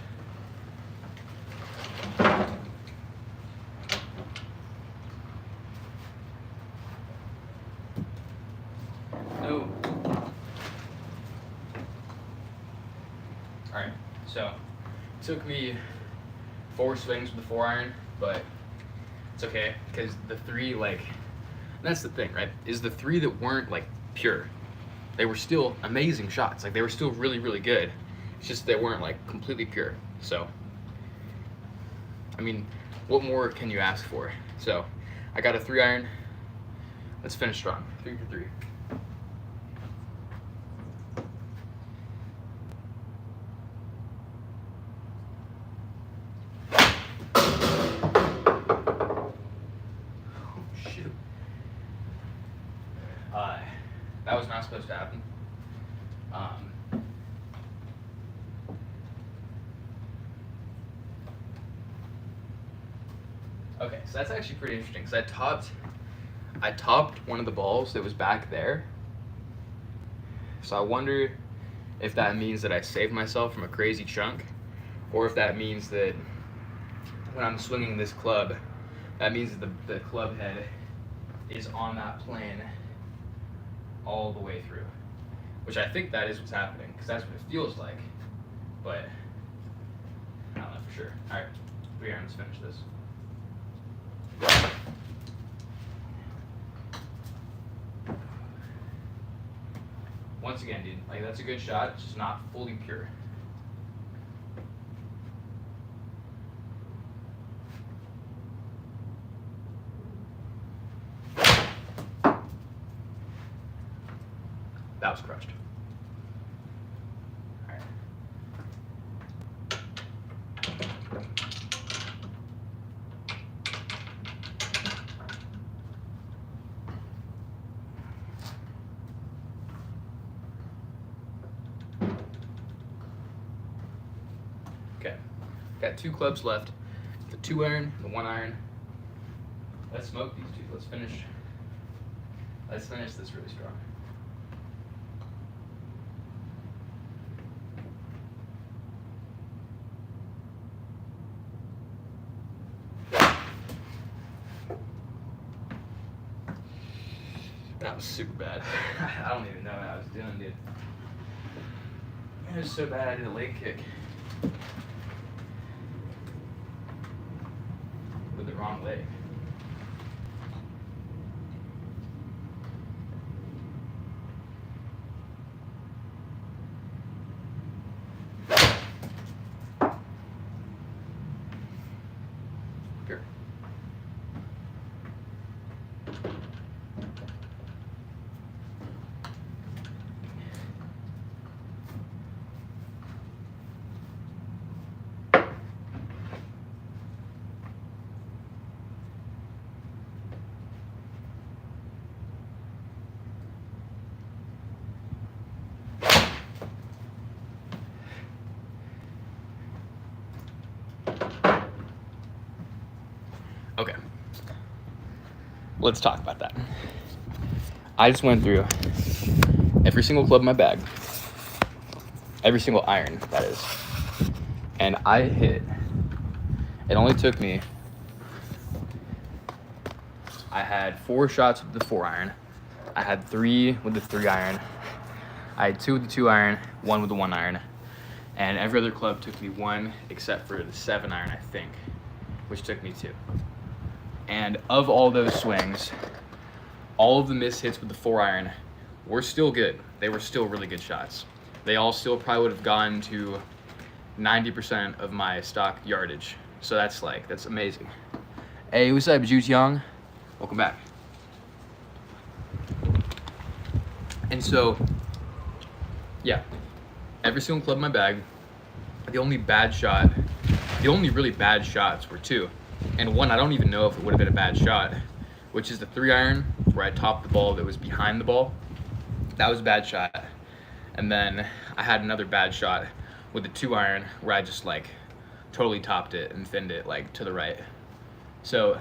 No. Alright, so it took me 4 swings with the 4-iron, but it's okay, because the 3, like, that's the thing, right? Is the 3 that weren't, like, pure. They were still amazing shots. Like, they were still really, really good. It's just they weren't, like, completely pure. So, I mean, what more can you ask for? So, I got a 3-iron. Let's finish strong. 3 for 3. That was not supposed to happen. Okay, so that's actually pretty interesting because I topped one of the balls that was back there. So I wonder if that means that I saved myself from a crazy chunk, or if that means that when I'm swinging this club, that means that the club head is on that plane all the way through, which I think that is what's happening because that's what it feels like, but I don't know for sure. All right, 3 irons, finish this. Once again, dude, like that's a good shot, it's just not fully pure. That was crushed. All right. Okay, got 2 clubs left. The 2-iron, the 1-iron. Let's smoke these 2. Let's finish this really strong. That was super bad. I don't even know what I was doing, dude. It was so bad I did a leg kick with the wrong leg. Here. Okay, let's talk about that. I just went through every single club in my bag, every single iron, that is, and I hit, it only took me, I had 4 shots with the 4-iron, I had 3 with the 3-iron, I had 2 with the 2-iron, 1 with the 1-iron, and every other club took me 1 except for the 7-iron, I think, which took me 2. And of all those swings, all of the missed hits with the 4-iron were still good. They were still really good shots. They all still probably would have gone to 90% of my stock yardage. So that's amazing. Hey, what's up, Juice Young? Welcome back. And so, yeah, every single club in my bag, the only really bad shots were two. And one, I don't even know if it would have been a bad shot, which is the 3-iron where I topped the ball that was behind the ball. That was a bad shot. And then I had another bad shot with the 2-iron where I just like totally topped it and thinned it like to the right. So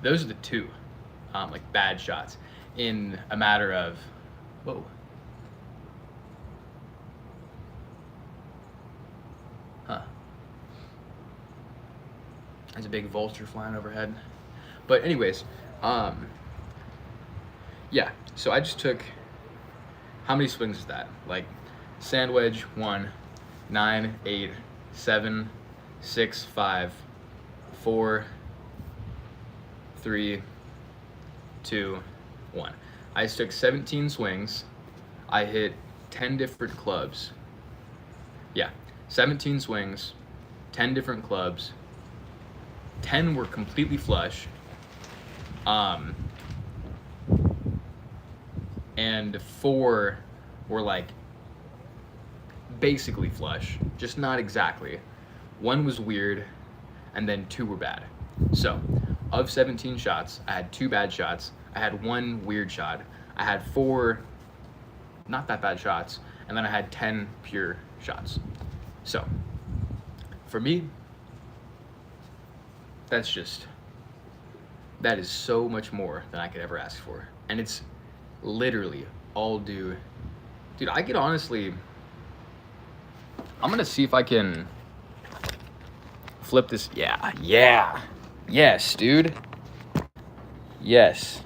those are the two like bad shots in a matter of, whoa. Huh. There's a big vulture flying overhead. But anyways, yeah, so I just took, how many swings is that? Like sand wedge, 1, 9, 8, 7, 6, 5, 4, 3, 2, 1. I just took 17 swings. I hit 10 different clubs. Yeah, 17 swings, 10 different clubs. 10 were completely flush. And 4 were like basically flush, just not exactly. 1 was weird, and then 2 were bad. So, of 17 shots, I had 2 bad shots, I had 1 weird shot, I had 4 not that bad shots, and then I had 10 pure shots. So, for me, that is so much more than I could ever ask for. And it's literally all due, dude, I could honestly, I'm gonna see if I can flip this. Yeah, yes, dude, yes.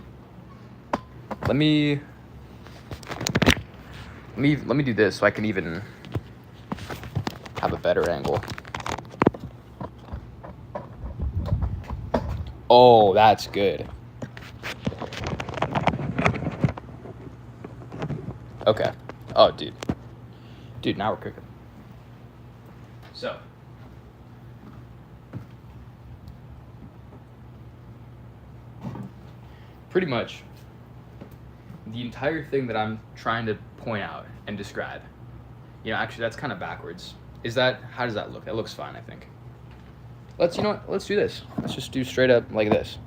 Let me do this so I can even have a better angle. Oh, that's good. Okay. Oh, dude. Dude, now we're cooking. So. Pretty much the entire thing that I'm trying to point out and describe, you know, actually that's kind of backwards. How does that look? That looks fine, I think. You know what? Let's do this. Let's just do straight up like this.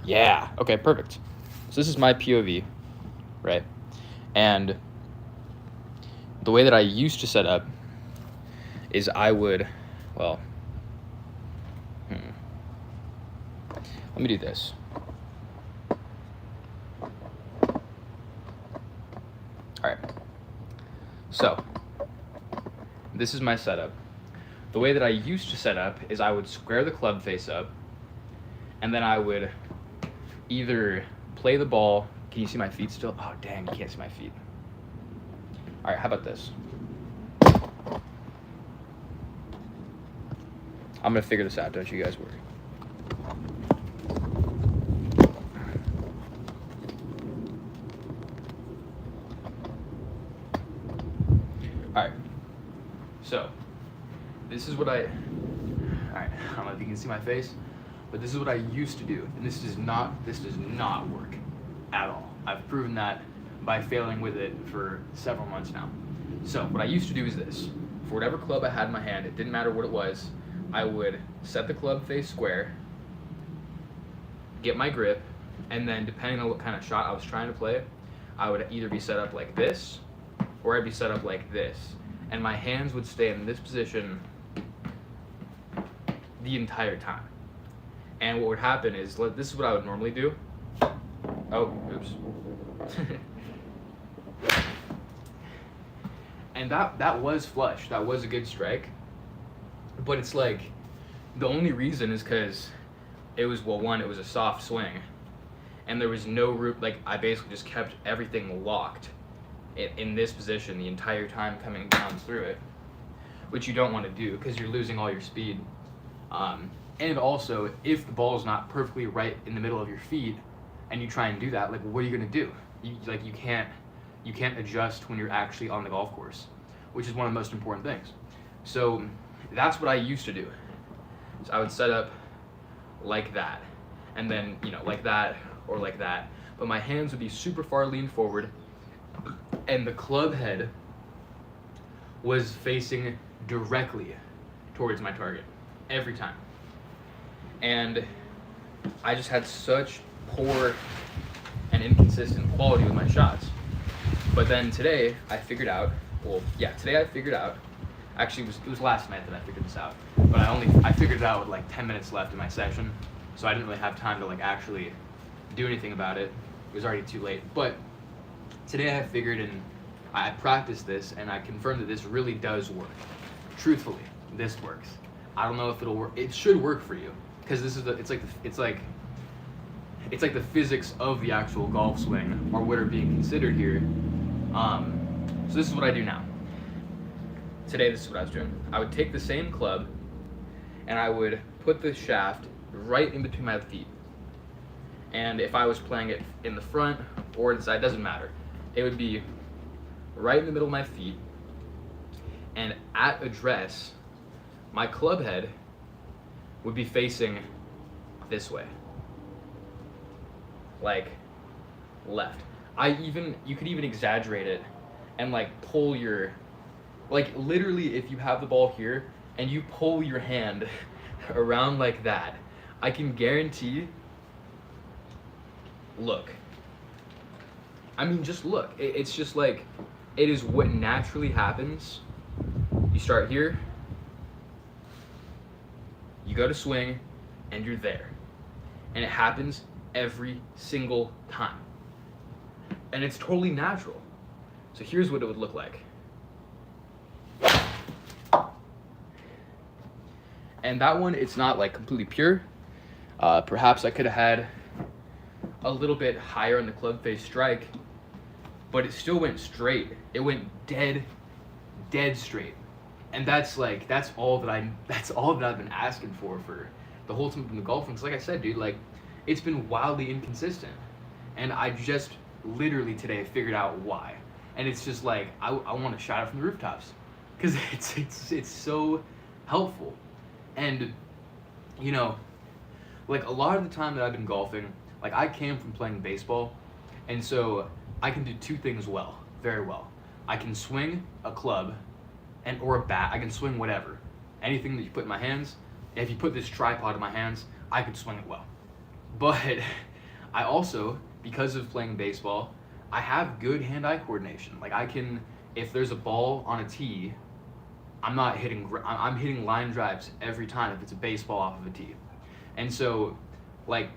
Yeah. Okay, perfect. So this is my POV, right? And the way that I used to set up is I would, well, let me do this. All right. So this is my setup. The way that I used to set up is I would square the club face up, and then I would either play the ball. Can you see my feet still? Oh, dang, you can't see my feet. All right, how about this? I'm gonna figure this out, don't you guys worry. All right, so this is what all right, I don't know if you can see my face, but this is what I used to do, and this does not work at all. I've proven that by failing with it for several months now. So what I used to do is this. For whatever club I had in my hand, it didn't matter what it was, I would set the club face square, get my grip, and then depending on what kind of shot I was trying to play, I would either be set up like this, or I'd be set up like this. And my hands would stay in this position the entire time. And what would happen is, this is what I would normally do. Oh, oops. And that was flush. That was a good strike. But it's like, the only reason is because it was, well, one, it was a soft swing. And there was no room, like, I basically just kept everything locked in this position the entire time coming down through it, which you don't want to do because you're losing all your speed. And also, if the ball is not perfectly right in the middle of your feet, and you try and do that, like, what are you gonna do? You can't adjust when you're actually on the golf course, which is one of the most important things. So that's what I used to do. So I would set up like that, and then, you know, like that, or like that, but my hands would be super far leaned forward, and the club head was facing directly towards my target every time. And I just had such poor and inconsistent quality with my shots. But then today I figured out, actually it was last night that I figured this out, but I figured it out with like 10 minutes left in my session, so I didn't really have time to like actually do anything about it. It was already too late. But today I figured, and I practiced this, and I confirmed that this really does work. Truthfully, this works. I don't know if it'll work. It should work for you, because this is it's like the physics of the actual golf swing are what are being considered here. So this is what I do now. Today, this is what I was doing. I would take the same club, and I would put the shaft right in between my feet. And if I was playing it in the front or inside, doesn't matter. It would be right in the middle of my feet, and at address, my club head would be facing this way, like left. You could even exaggerate it and like pull your, like literally if you have the ball here and you pull your hand around like that, I can guarantee, look. I mean, just look. It's just like, it is what naturally happens. You start here, you go to swing, and you're there. And it happens every single time. And it's totally natural. So here's what it would look like. And that one, it's not like completely pure. Perhaps I could have had a little bit higher on the club face strike, but it still went straight. It went dead straight. And that's all that I've been asking for the whole time I've been golfing. Because like I said, dude, like it's been wildly inconsistent. And I just literally today figured out why. And it's just like I want to shout it from the rooftops, because it's so helpful. And you know, like a lot of the time that I've been golfing, like I came from playing baseball, and so I can do two things very well. I can swing a club or a bat. I can swing whatever, anything that you put in my hands. If you put this tripod in my hands, I could swing it well. But I also, because of playing baseball, I have good hand-eye coordination. Like I can, if there's a ball on a tee, I'm hitting line drives every time if it's a baseball off of a tee. And so, like,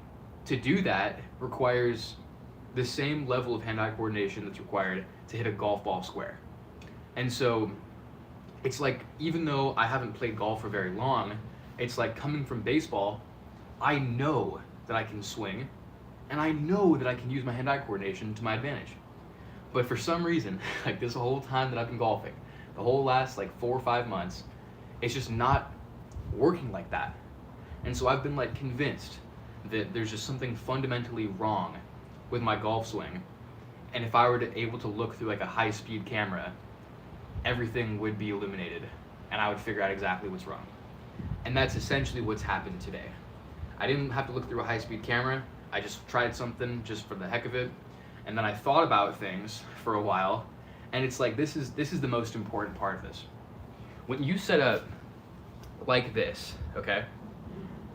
to do that requires the same level of hand-eye coordination that's required to hit a golf ball square. And so, it's like, even though I haven't played golf for very long, it's like coming from baseball, I know that I can swing, and I know that I can use my hand-eye coordination to my advantage. But for some reason, like this whole time that I've been golfing, the whole last like 4 or 5 months, it's just not working like that. And so I've been like convinced that there's just something fundamentally wrong with my golf swing. And if I were able to look through like a high-speed camera, everything would be illuminated, and I would figure out exactly what's wrong. And that's essentially what's happened today. I didn't have to look through a high-speed camera. I just tried something just for the heck of it, and then I thought about things for a while, and it's like this is the most important part of this. When you set up like this, okay?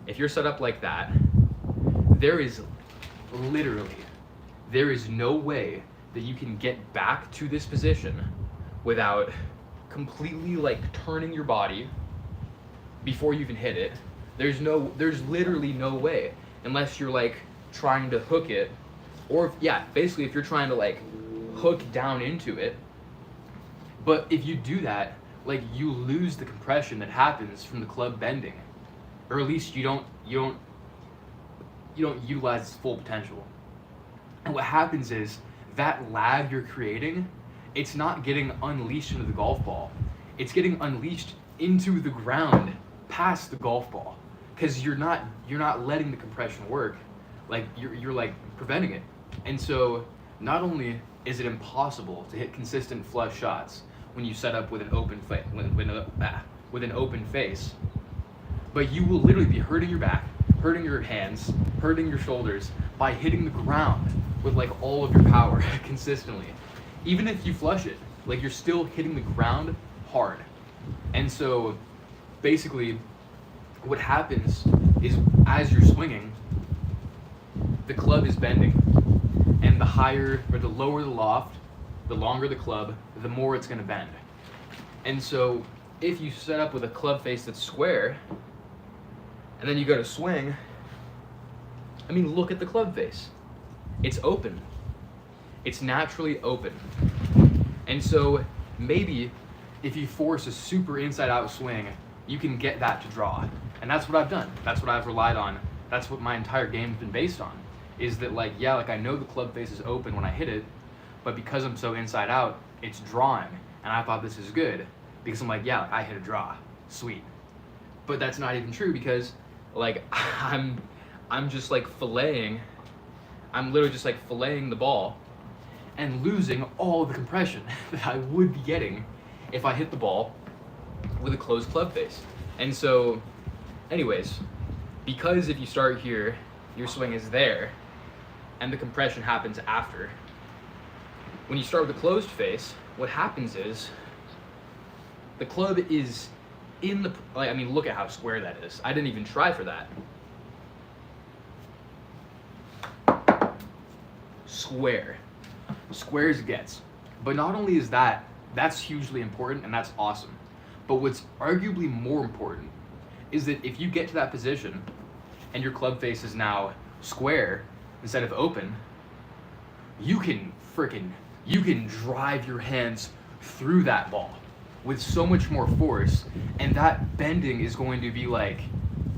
If you're set up like that, there is no way that you can get back to this position without completely like turning your body before you even hit it. There's literally no way, unless you're like trying to hook it, or basically if you're trying to like hook down into it. But if you do that, like you lose the compression that happens from the club bending, or at least you don't utilize its full potential. And what happens is that lag you're creating, it's not getting unleashed into the golf ball. It's getting unleashed into the ground past the golf ball, because you're not letting the compression work. Like you're like preventing it. And so not only is it impossible to hit consistent flush shots when you set up with an open with an open face, but you will literally be hurting your back, hurting your hands, hurting your shoulders by hitting the ground with like all of your power consistently. Even if you flush it, like you're still hitting the ground hard. And so basically what happens is as you're swinging, the club is bending. And the higher or the lower the loft, the longer the club, the more it's going to bend. And so if you set up with a club face that's square, and then you go to swing, I mean, look at the club face. It's open. It's naturally open. And so maybe if you force a super inside out swing, you can get that to draw. And that's what I've done. That's what I've relied on. That's what my entire game's been based on. Is that like, yeah, like I know the club face is open when I hit it, but because I'm so inside out, it's drawing. And I thought this is good because I'm like, yeah, like I hit a draw, sweet. But that's not even true because like I'm just like I'm literally just like filleting the ball and losing all the compression that I would be getting if I hit the ball with a closed club face. And so, anyways, because if you start here, your swing is there, and the compression happens after. When you start with a closed face, what happens is the club is in the, like, I mean, look at how square that is. I didn't even try for that. Square. Square as it gets. But not only is that's hugely important and that's awesome. But what's arguably more important is that if you get to that position and your club face is now square instead of open, you can drive your hands through that ball with so much more force, and that bending is going to be like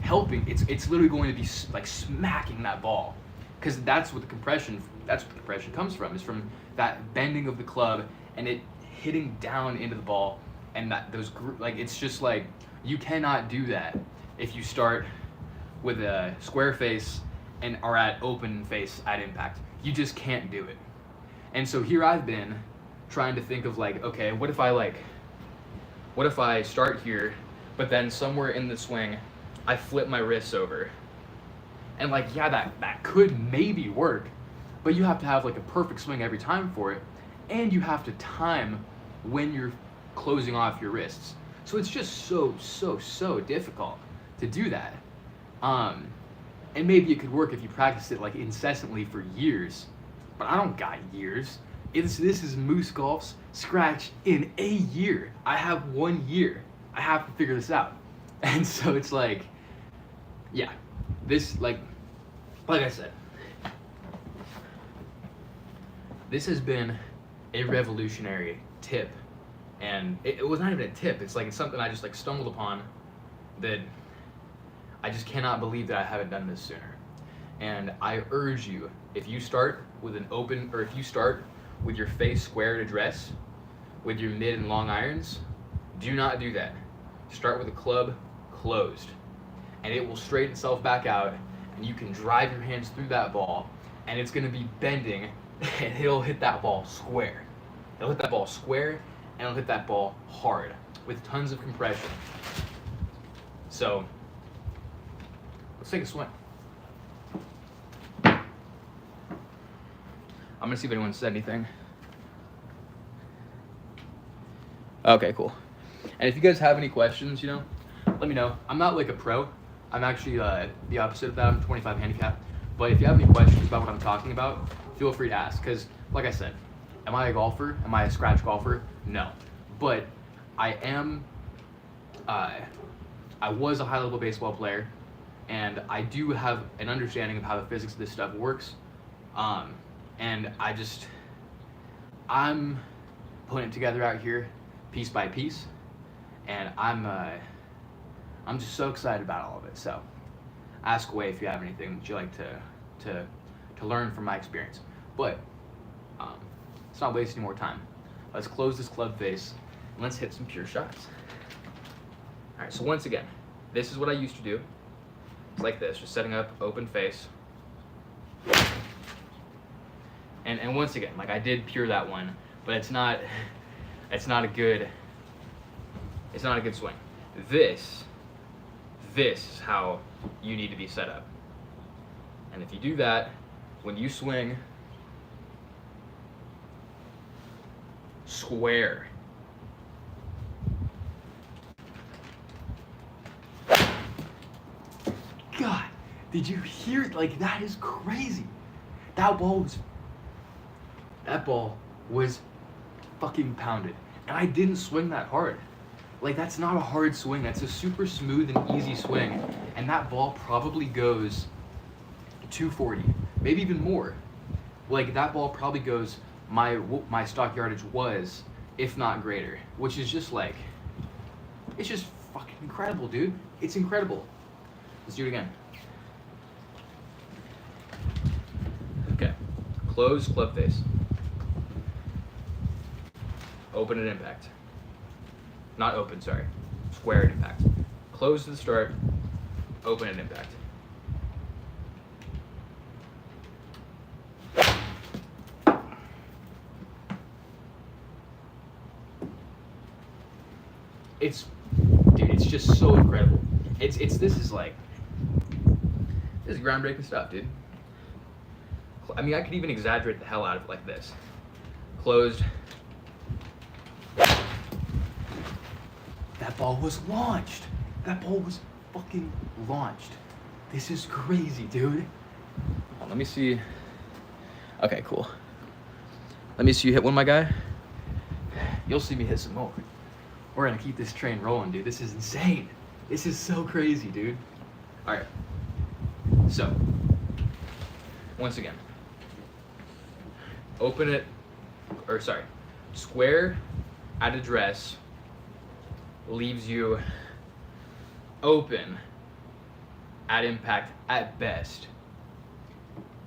helping. It's literally going to be like smacking that ball, because that's what the compression comes from, is from that bending of the club and it hitting down into the ball, and that like it's just like you cannot do that if you start with a square face and are at open face at impact. You just can't do it. And so here I've been trying to think of like, okay, what if I start here, but then somewhere in the swing, I flip my wrists over. And like, yeah, that could maybe work, but you have to have like a perfect swing every time for it, and you have to time when you're closing off your wrists. So it's just so difficult to do that. And maybe it could work if you practice it like incessantly for years, but I don't got years. This is Moose Golf's scratch in a year. I have 1 year. I have to figure this out. And so it's like, yeah, this like I said, this has been a revolutionary tip. And it was not even a tip. It's something I just like stumbled upon that I just cannot believe that I haven't done this sooner. And I urge you, if you start with an open, or if you start with your face square at address, with your mid and long irons, do not do that. Start with a club closed, and it will straighten itself back out, and you can drive your hands through that ball, and it's gonna be bending, and it'll hit that ball square. It'll hit that ball square, and it'll hit that ball hard, with tons of compression. So, let's take a swing. I'm gonna see if anyone said anything. Okay, cool. And if you guys have any questions, let me know. I'm not like a pro. I'm actually the opposite of that. I'm 25 handicap. But if you have any questions about what I'm talking about, feel free to ask. Because, like I said, am I a golfer? Am I a scratch golfer? No. But I am, I was a high-level baseball player, and I do have an understanding of how the physics of this stuff works. And I'm putting it together out here piece by piece, and I'm just so excited about all of it. So ask away if you have anything that you like to learn from my experience. But let's not waste any more time. Let's close this club face and let's hit some pure shots. All right, so once again, this is what I used to do. It's like this, just setting up open face. And once again, like I did pure that one, but it's not a good swing. This this is how you need to be set up. And if you do that, when you swing, square. God, did you hear it? Like, that is crazy. That ball was fucking pounded. And I didn't swing that hard. Like, that's not a hard swing. That's a super smooth and easy swing. And that ball probably goes 240, maybe even more. Like, that ball probably goes, my stock yardage was, if not greater, which is just like, it's just fucking incredible, dude. It's incredible. Let's do it again. Okay. Close club face. Open at impact. Not open, sorry. Square at impact. Close to the start. Open at impact. It's just so incredible. This is groundbreaking stuff, dude. I mean, I could even exaggerate the hell out of it like this. Closed. That ball was launched. That ball was fucking launched. This is crazy, dude. Let me see. Okay, cool. Let me see you hit one, my guy. You'll see me hit some more. We're gonna keep this train rolling, dude. This is insane. This is so crazy, dude. All right. So, once again, open it, or sorry, square at address leaves you open at impact at best.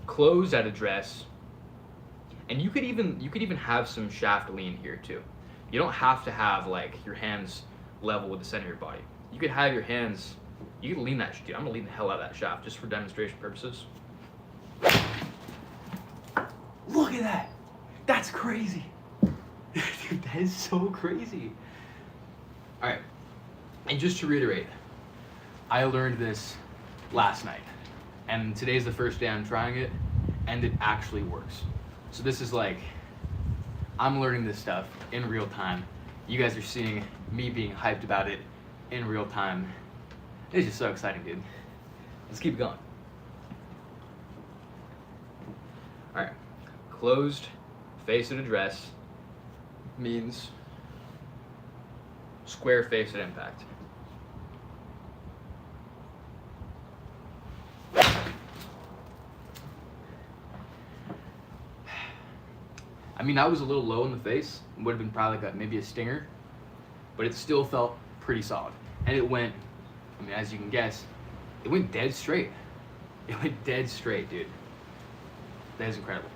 Close at address, and you could even have some shaft lean here too. You don't have to have like your hands level with the center of your body. You could have your hands, you can lean that shit. I'm gonna lean the hell out of that shaft just for demonstration purposes. Look at that. That's crazy. Dude, that is so crazy. All right. And just to reiterate, I learned this last night, and today's the first day I'm trying it, and it actually works. So this is like, I'm learning this stuff in real time. You guys are seeing me being hyped about it in real time. It's just so exciting, dude. Let's keep going. All right. Closed face at address means square face at impact. I mean, I was a little low in the face. It would have been probably like maybe a stinger, but it still felt pretty solid. And it went, I mean, as you can guess, it went dead straight. It went dead straight, dude. That is incredible.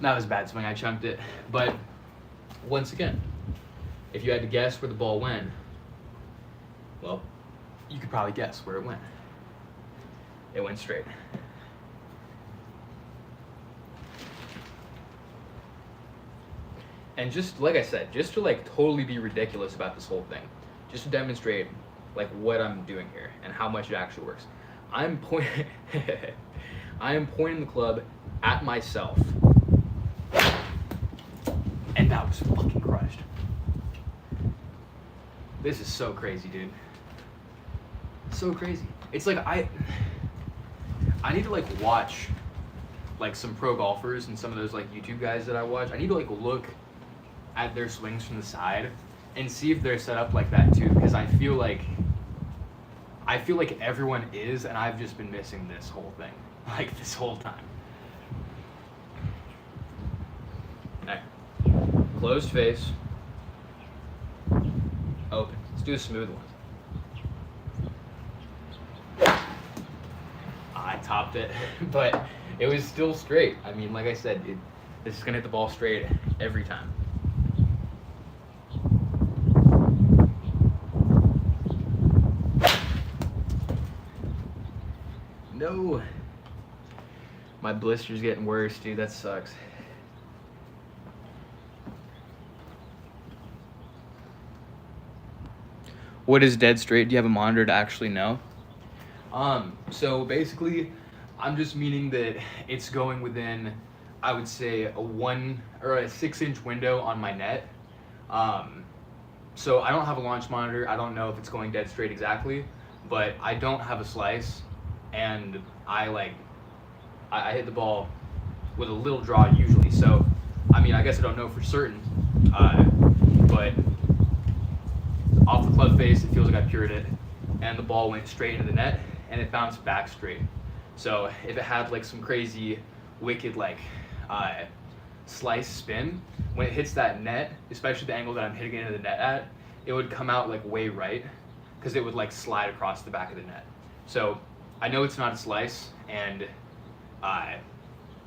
That was a bad swing, I chunked it. But once again, if you had to guess where the ball went, well, you could probably guess where it went. It went straight. And just like I said, just to like totally be ridiculous about this whole thing, just to demonstrate like what I'm doing here and how much it actually works. I am pointing the club at myself. And that was fucking crushed. This is so crazy, dude. So crazy. It's like I need to like watch like some pro golfers and some of those like YouTube guys that I watch. I need to like look at their swings from the side and see if they're set up like that too, because I feel like everyone is, and I've just been missing this whole thing like this whole time. Alright. Closed face. Open. Let's do a smooth one. I topped it, but it was still straight. I mean, like I said, this is gonna hit the ball straight every time. No. My blister's getting worse, dude. That sucks. What is dead straight? Do you have a monitor to actually know? So basically, I'm just meaning that it's going within, I would say, a 1 or a 6-inch window on my net. So I don't have a launch monitor. I don't know if it's going dead straight exactly, but I don't have a slice, and I hit the ball with a little draw usually. So, I mean, I guess I don't know for certain, but off the club face, it feels like I pured it, and the ball went straight into the net, and it bounced back straight. So if it had like some crazy, wicked slice spin, when it hits that net, especially the angle that I'm hitting it into the net at, it would come out like way right, because it would like slide across the back of the net. So I know it's not a slice, and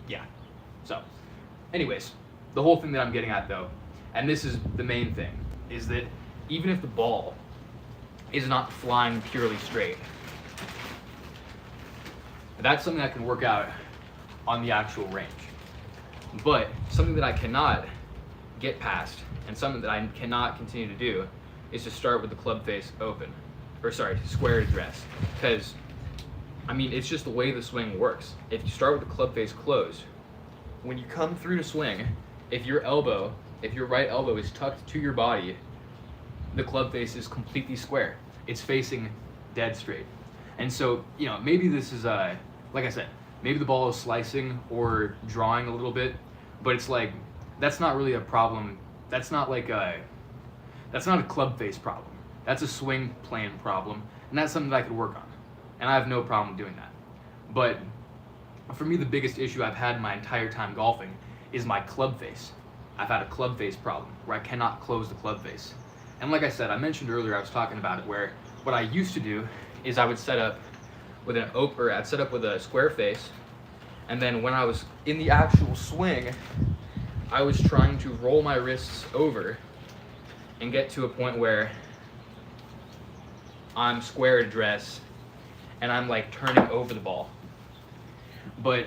yeah. So anyways, the whole thing that I'm getting at though, and this is the main thing, is that even if the ball is not flying purely straight, that's something I can work out on the actual range. But something that I cannot get past, and something that I cannot continue to do, is to start with the club face open, or sorry, square to dress. Because, I mean, it's just the way the swing works. If you start with the club face closed, when you come through to swing, if your right elbow is tucked to your body, the club face is completely square. It's facing dead straight. And so, you know, maybe this is, like I said, maybe the ball is slicing or drawing a little bit, but it's like, that's not really a problem. That's not a club face problem. That's a swing plan problem, and that's something that I could work on. And I have no problem doing that. But for me, the biggest issue I've had my entire time golfing is my club face. I've had a club face problem where I cannot close the club face. And like I said, I mentioned earlier, I was talking about it, where what I used to do is I would set up with I'd set up with a square face, and then when I was in the actual swing, I was trying to roll my wrists over and get to a point where I'm square address and I'm like turning over the ball. But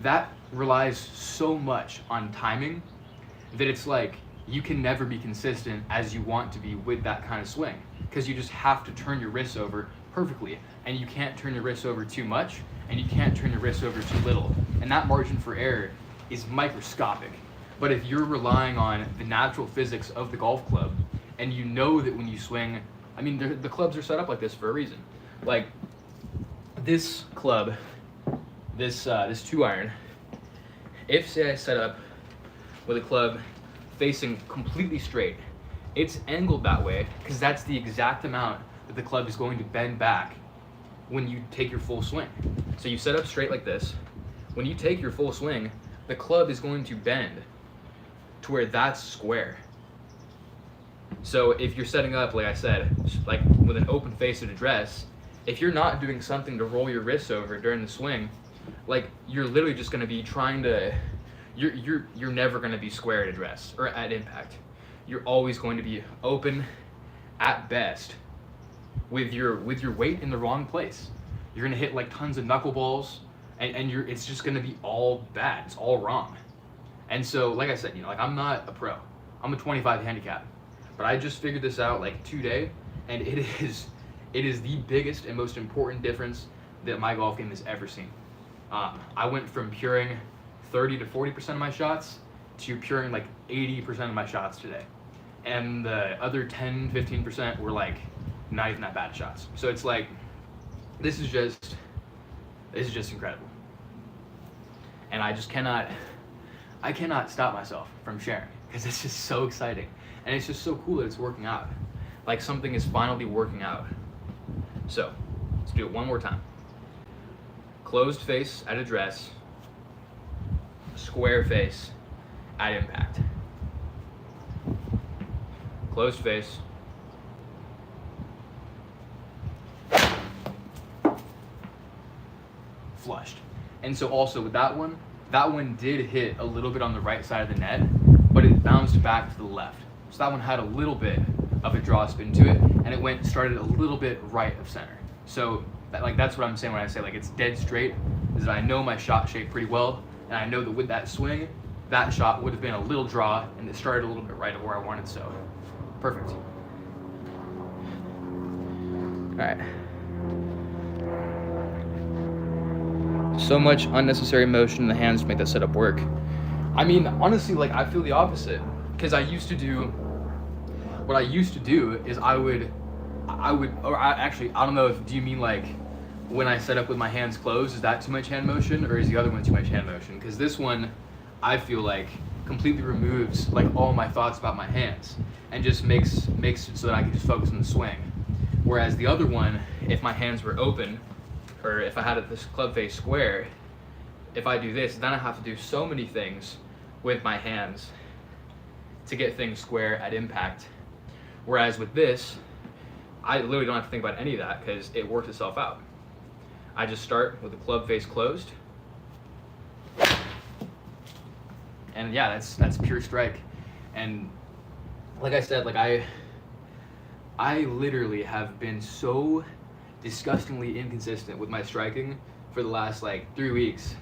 that relies so much on timing that it's like you can never be consistent as you want to be with that kind of swing, because you just have to turn your wrists over perfectly, and you can't turn your wrists over too much, and you can't turn your wrists over too little, and that margin for error is microscopic. But if you're relying on the natural physics of the golf club, and you know that when you swing, I mean, the clubs are set up like this for a reason. Like this club, this 2-iron, if say I set up with a club facing completely straight, it's angled that way because that's the exact amount that the club is going to bend back when you take your full swing. So you set up straight like this. When you take your full swing, the club is going to bend to where that's square. So if you're setting up, like I said, like with an open face at address, if you're not doing something to roll your wrists over during the swing, like you're literally just going to be trying to, you're never going to be square at address or at impact. You're always going to be open at best with your weight in the wrong place. You're going to hit like tons of knuckleballs, and it's just going to be all bad. It's all wrong. And so, like I said, you know, like I'm not a pro. I'm a 25 handicap. But I just figured this out like today, and it is the biggest and most important difference that my golf game has ever seen. I went from puring 30 to 40% of my shots to puring like 80% of my shots today. And the other 10, 15% were like not even that bad shots. So it's like, this is just incredible. And I cannot stop myself from sharing, because it's just so exciting. And it's just so cool that it's working out. Like something is finally working out. So let's do it one more time. Closed face at address, square face at impact. Closed face. Flushed. And so also with that one did hit a little bit on the right side of the net, but it bounced back to the left. So that one had a little bit of a draw spin to it, and it started a little bit right of center. So that's what I'm saying when I say like it's dead straight, is that I know my shot shape pretty well, and I know that with that swing, that shot would have been a little draw, and it started a little bit right of where I wanted, so perfect. All right. So much unnecessary motion in the hands to make that setup work. I mean, honestly, like, I feel the opposite, because what I used to do is I don't know do you mean like when I set up with my hands closed, is that too much hand motion, or is the other one too much hand motion? Because this one, I feel like, completely removes like all my thoughts about my hands and just makes it so that I can just focus on the swing. Whereas the other one, if my hands were open, or if I had this club face square, if I do this, then I have to do so many things with my hands to get things square at impact. Whereas with this, I literally don't have to think about any of that because it works itself out. I just start with the club face closed. And yeah, that's pure strike. And like I said, like I literally have been so disgustingly inconsistent with my striking for the last like 3 weeks,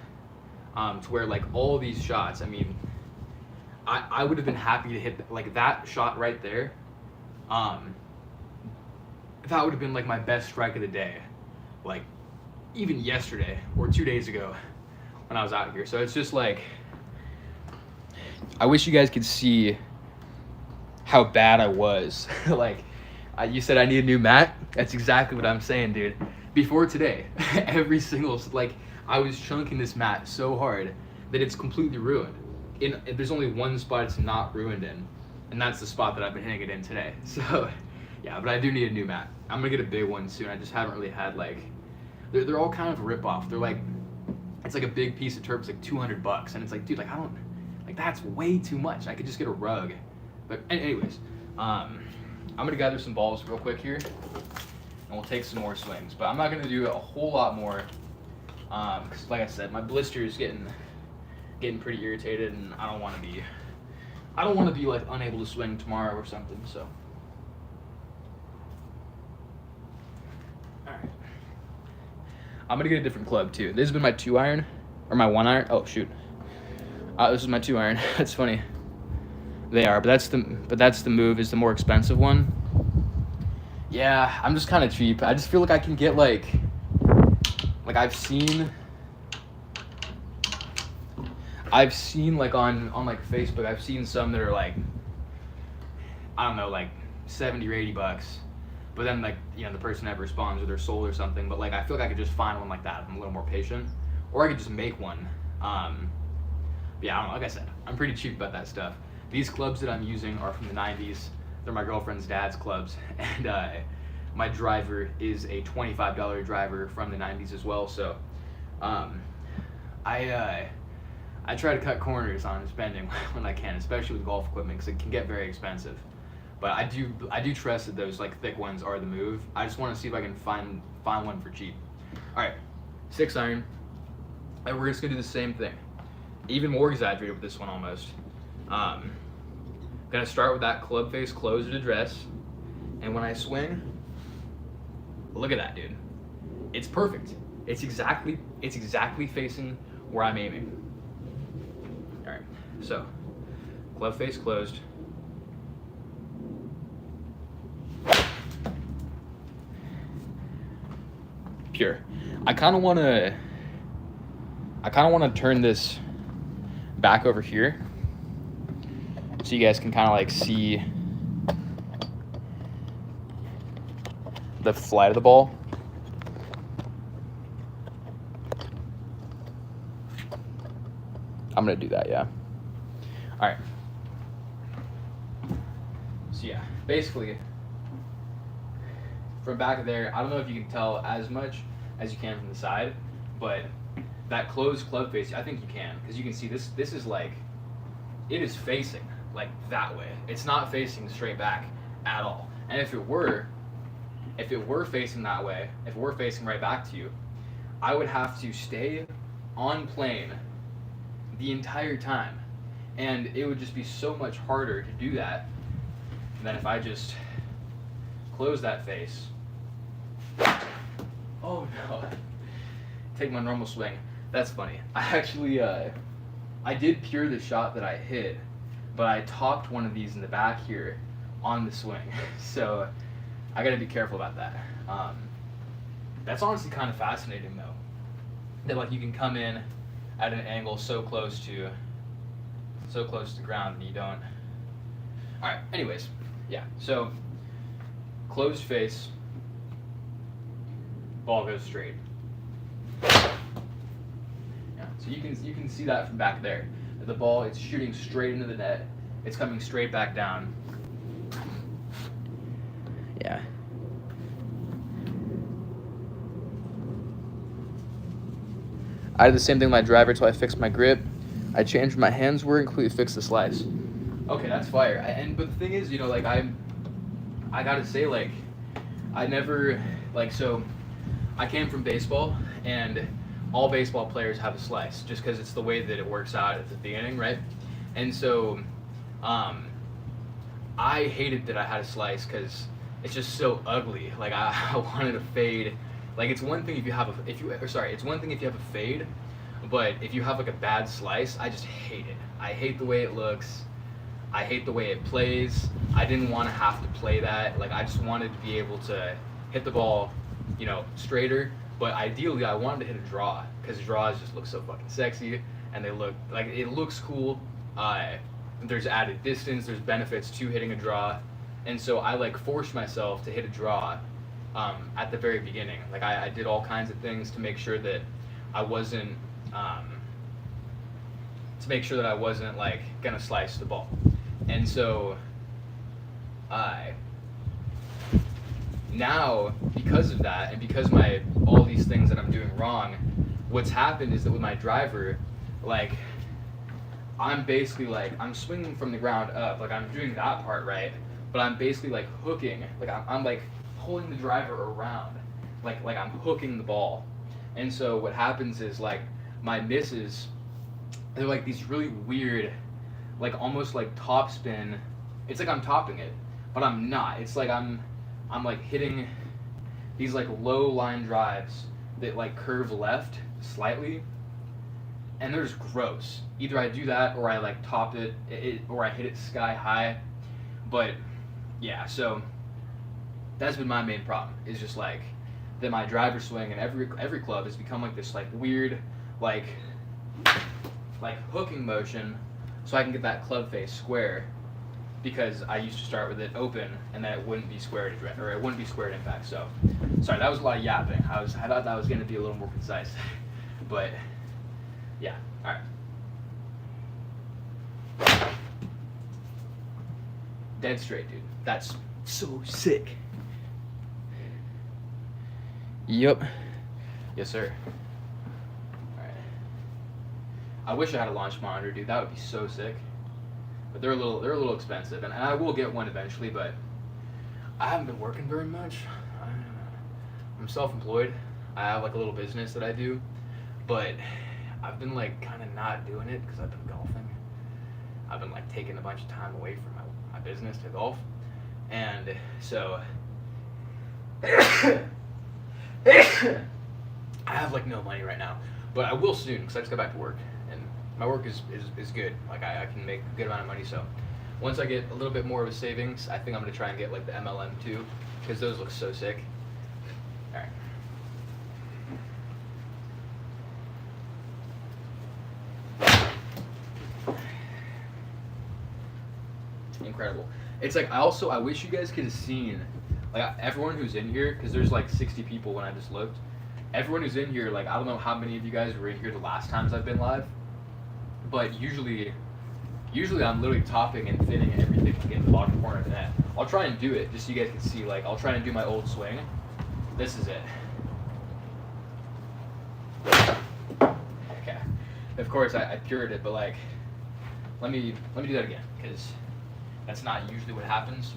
to where like all these shots, I mean, I would have been happy to hit like that shot right there. That would have been like my best strike of the day, like even yesterday or 2 days ago when I was out here. So it's just like, I wish you guys could see how bad I was. Like, you said I need a new mat. That's exactly what I'm saying, dude. Before today, every single, like, I was chunking this mat so hard that it's completely ruined. There's only one spot it's not ruined in, and that's the spot that I've been hitting it in today. So, yeah, but I do need a new mat. I'm gonna get a big one soon. I just haven't really had like, they're all kind of a rip-off. They're like, it's like a big piece of turf. It's like $200, and it's like, dude, like I don't, like that's way too much. I could just get a rug. But anyways, I'm gonna gather some balls real quick here, and we'll take some more swings. But I'm not gonna do a whole lot more, because like I said, my blister is getting pretty irritated, and I don't want to be like unable to swing tomorrow or something. So, all right, I'm gonna get a different club too. This has been my 2-iron or my 1-iron. Oh shoot, this is my 2-iron. That's funny. They are, but that's the move, is the more expensive one. Yeah, I'm just kind of cheap. I just feel like I can get like I've seen like on like Facebook, I've seen some that are like, I don't know, like $70 or $80, but then like, you know, the person never responds or they're sold or something. But like, I feel like I could just find one like that if I'm a little more patient, or I could just make one. Yeah, I don't know. Like I said, I'm pretty cheap about that stuff. These clubs that I'm using are from the 90s. They're my girlfriend's dad's clubs, and my driver is a $25 driver from the 90s as well. So I try to cut corners on spending when I can, especially with golf equipment, because it can get very expensive. But I do trust that those like thick ones are the move. I just want to see if I can find one for cheap. All right, 6-iron, and we're just gonna do the same thing, even more exaggerated with this one almost. Gonna start with that club face closed at address, and when I swing, look at that, dude. It's perfect. It's exactly facing where I'm aiming. All right, so club face closed. Pure. I kind of want to turn this back over here, so you guys can kind of like see the flight of the ball. I'm gonna do that, yeah. All right. So yeah, basically from back there, I don't know if you can tell as much as you can from the side, but that closed club face, I think you can, because you can see this is like, it is facing like that way. It's not facing straight back at all. And if it were facing that way, if it were facing right back to you, I would have to stay on plane the entire time. And it would just be so much harder to do that than if I just close that face. Oh no. Take my normal swing. That's funny. I actually, I did pure the shot that I hit, but I topped one of these in the back here on the swing. So I gotta be careful about that. That's honestly kind of fascinating though. That like you can come in at an angle so close to ground and you don't. All right. Anyways, yeah. So closed face, ball goes straight. Yeah. So you can see that from back there. The ball, it's shooting straight into the net. It's coming straight back down. Yeah. I did the same thing with my driver until I fixed my grip. I changed my hands were and completely fixed the slice. Okay, that's fire. But the thing is, you know, like I gotta say, like, I never, like, so I came from baseball, and all baseball players have a slice, just because it's the way that it works out at the beginning, right? And so, I hated that I had a slice because it's just so ugly. Like I wanted a fade. Like it's one thing if you have it's one thing if you have a fade, but if you have like a bad slice, I just hate it. I hate the way it looks. I hate the way it plays. I didn't want to have to play that. Like I just wanted to be able to hit the ball, you know, straighter. But ideally, I wanted to hit a draw because draws just look so fucking sexy, and they look like it looks cool. There's added distance. There's benefits to hitting a draw, and so I like forced myself to hit a draw at the very beginning. Like I did all kinds of things to make sure that I wasn't like gonna slice the ball. And so now because of that and because all these things that I'm doing wrong, what's happened is that with my driver, like I'm basically like I'm swinging from the ground up, like I'm doing that part right, but I'm basically like hooking, like I'm like pulling the driver around, like I'm hooking the ball. And so what happens is like my misses, they're like these really weird, like almost like top spin. It's like I'm topping it, but I'm not. It's like I'm like hitting these like low line drives that like curve left slightly, and they're just gross. Either I do that or I like top it or I hit it sky high. But yeah, so that's been my main problem, is just like that my driver swing and every club has become like this like weird like hooking motion so I can get that club face square, because I used to start with it open and then it wouldn't be squared or it wouldn't be squared impact. So sorry, that was a lot of yapping. I thought that was going to be a little more concise. But yeah, all right. Dead straight, dude. That's so sick. Yep. Yes, sir. Alright. I wish I had a launch monitor, dude. That would be so sick. But they're a little expensive, and I will get one eventually, but I haven't been working very much. I'm self-employed. I have like a little business that I do, but I've been like kind of not doing it because I've been golfing. I've been like taking a bunch of time away from my business to golf, and so I have like no money right now, but I will soon because I just got back to work, and my work is good. Like I can make a good amount of money. So once I get a little bit more of a savings, I think I'm gonna try and get like the MLM too, because those look so sick. All right. Incredible. It's like I wish you guys could have seen like everyone who's in here, because there's like 60 people when I just looked. Everyone who's in here, like I don't know how many of you guys were in here the last times I've been live, but usually I'm literally topping and thinning and everything in the bottom corner of the net. I'll try and do it just so you guys can see. Like I'll try and do my old swing. This is it. Okay. Of course I pured it, but like let me do that again, because that's not usually what happens.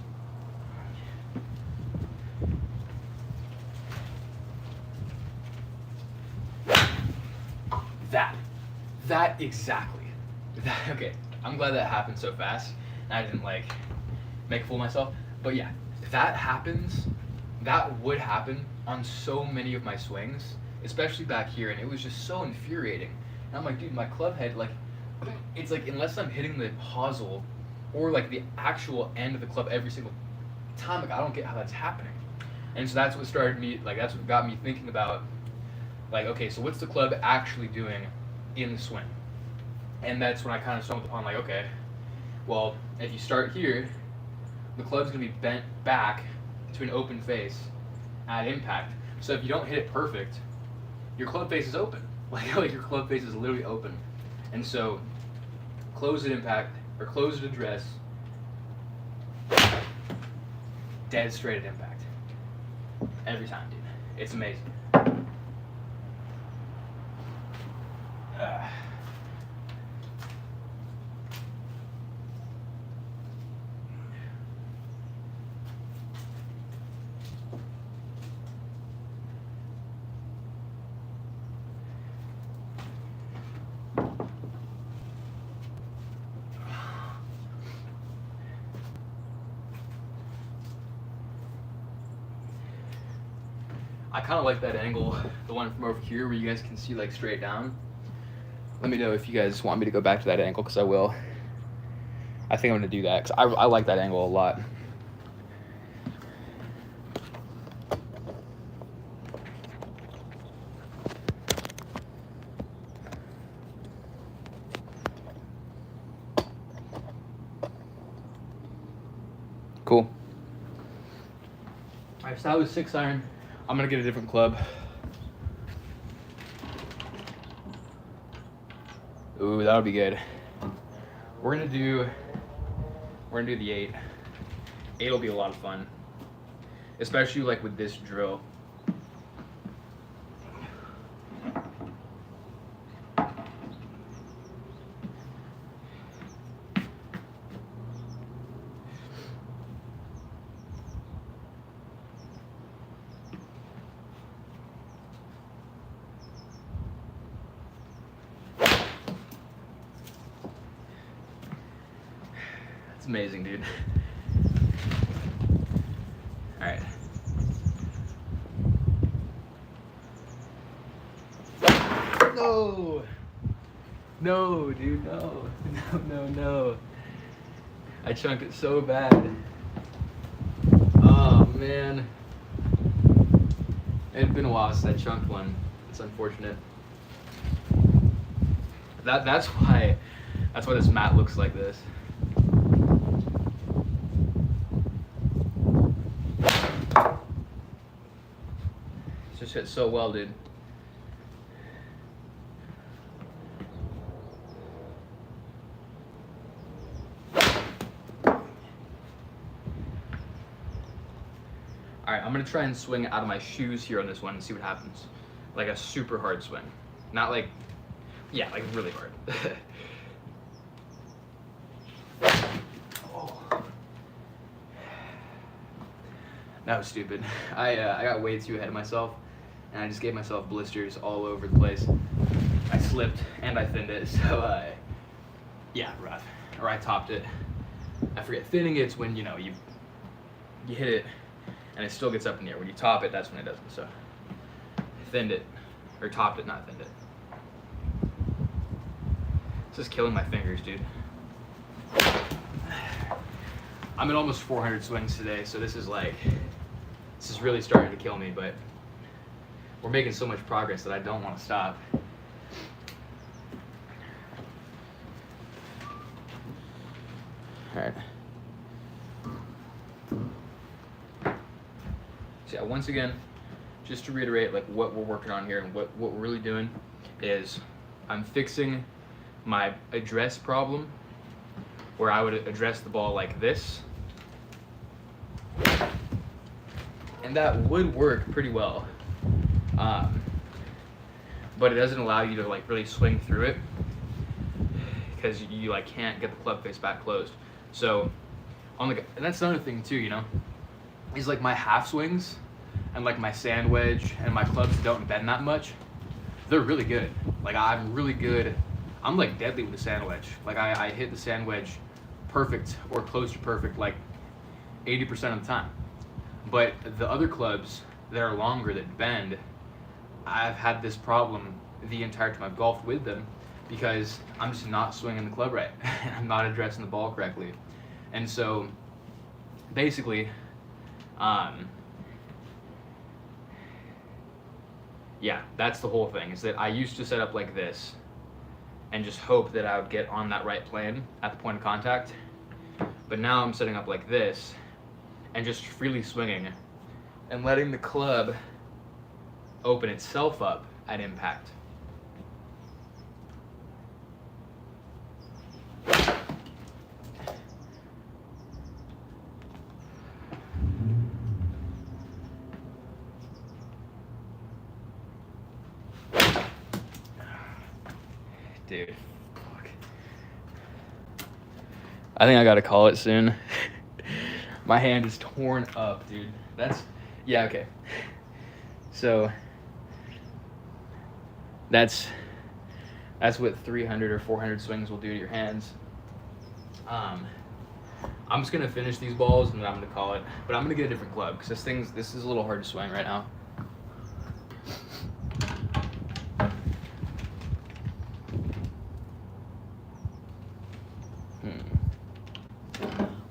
That exactly. Okay, I'm glad that happened so fast, and I didn't like make a fool of myself. But yeah, that would happen on so many of my swings especially back here, and it was just so infuriating. And I'm like, dude, my club head, like, it's like unless I'm hitting the hosel or like the actual end of the club every single time, like I don't get how that's happening. And so that's what started me, like that's what got me thinking about, like, okay, so what's the club actually doing in the swing? And that's when I kind of stumbled upon, like, okay, well, if you start here, the club's gonna be bent back to an open face at impact. So if you don't hit it perfect, your club face is open. Like your club face is literally open. And so close at impact or close at address, dead straight at impact. Every time, dude. It's amazing. I kind of like that angle, the one from over here where you guys can see like straight down. Let me know if you guys want me to go back to that angle, because I will. I think I'm going to do that, because I like that angle a lot. Cool. Alright, so that was 6 iron. I'm gonna get a different club. Ooh, that'll be good. We're gonna do the 8. 8 will be a lot of fun, especially like with this drill. Amazing, dude. All right. No. No, dude, no. No. I chunked it so bad. Oh, man. It had been a while since I chunked one. It's unfortunate. That's why this mat looks like this. Just hit so well, dude. Alright, I'm gonna try and swing out of my shoes here on this one and see what happens. Like a super hard swing. Not like, yeah, like really hard. Oh. That was stupid. I got way too ahead of myself, and I just gave myself blisters all over the place. I slipped and I thinned it, so yeah, rough. Or I topped it. I forget, thinning it's when, you know, you hit it and it still gets up in the air. When you top it, that's when it doesn't. So thinned it, or topped it, not thinned it. It's just killing my fingers, dude. I'm at almost 400 swings today, so this is really starting to kill me, but we're making so much progress that I don't want to stop. All right. So yeah, once again, just to reiterate, like what we're working on here and what we're really doing is I'm fixing my address problem, where I would address the ball like this. And that would work pretty well. But it doesn't allow you to like really swing through it, because you like can't get the club face back closed. So and that's another thing too, you know, is like my half swings and like my sand wedge and my clubs don't bend that much. They're really good. Like I'm really good. I'm like deadly with the sand wedge. Like I hit the sand wedge perfect or close to perfect like 80% of the time. But the other clubs that are longer that bend, I've had this problem the entire time I've golfed with them because I'm just not swinging the club right. I'm not addressing the ball correctly. And so basically, yeah, that's the whole thing, is that I used to set up like this and just hope that I would get on that right plane at the point of contact. But now I'm setting up like this and just freely swinging and letting the club open itself up at impact. Dude, fuck. I think I gotta call it soon. My hand is torn up, dude. Yeah, okay. So, that's what 300 or 400 swings will do to your hands. I'm just gonna finish these balls and then I'm gonna call it. But I'm gonna get a different club because this is a little hard to swing right now.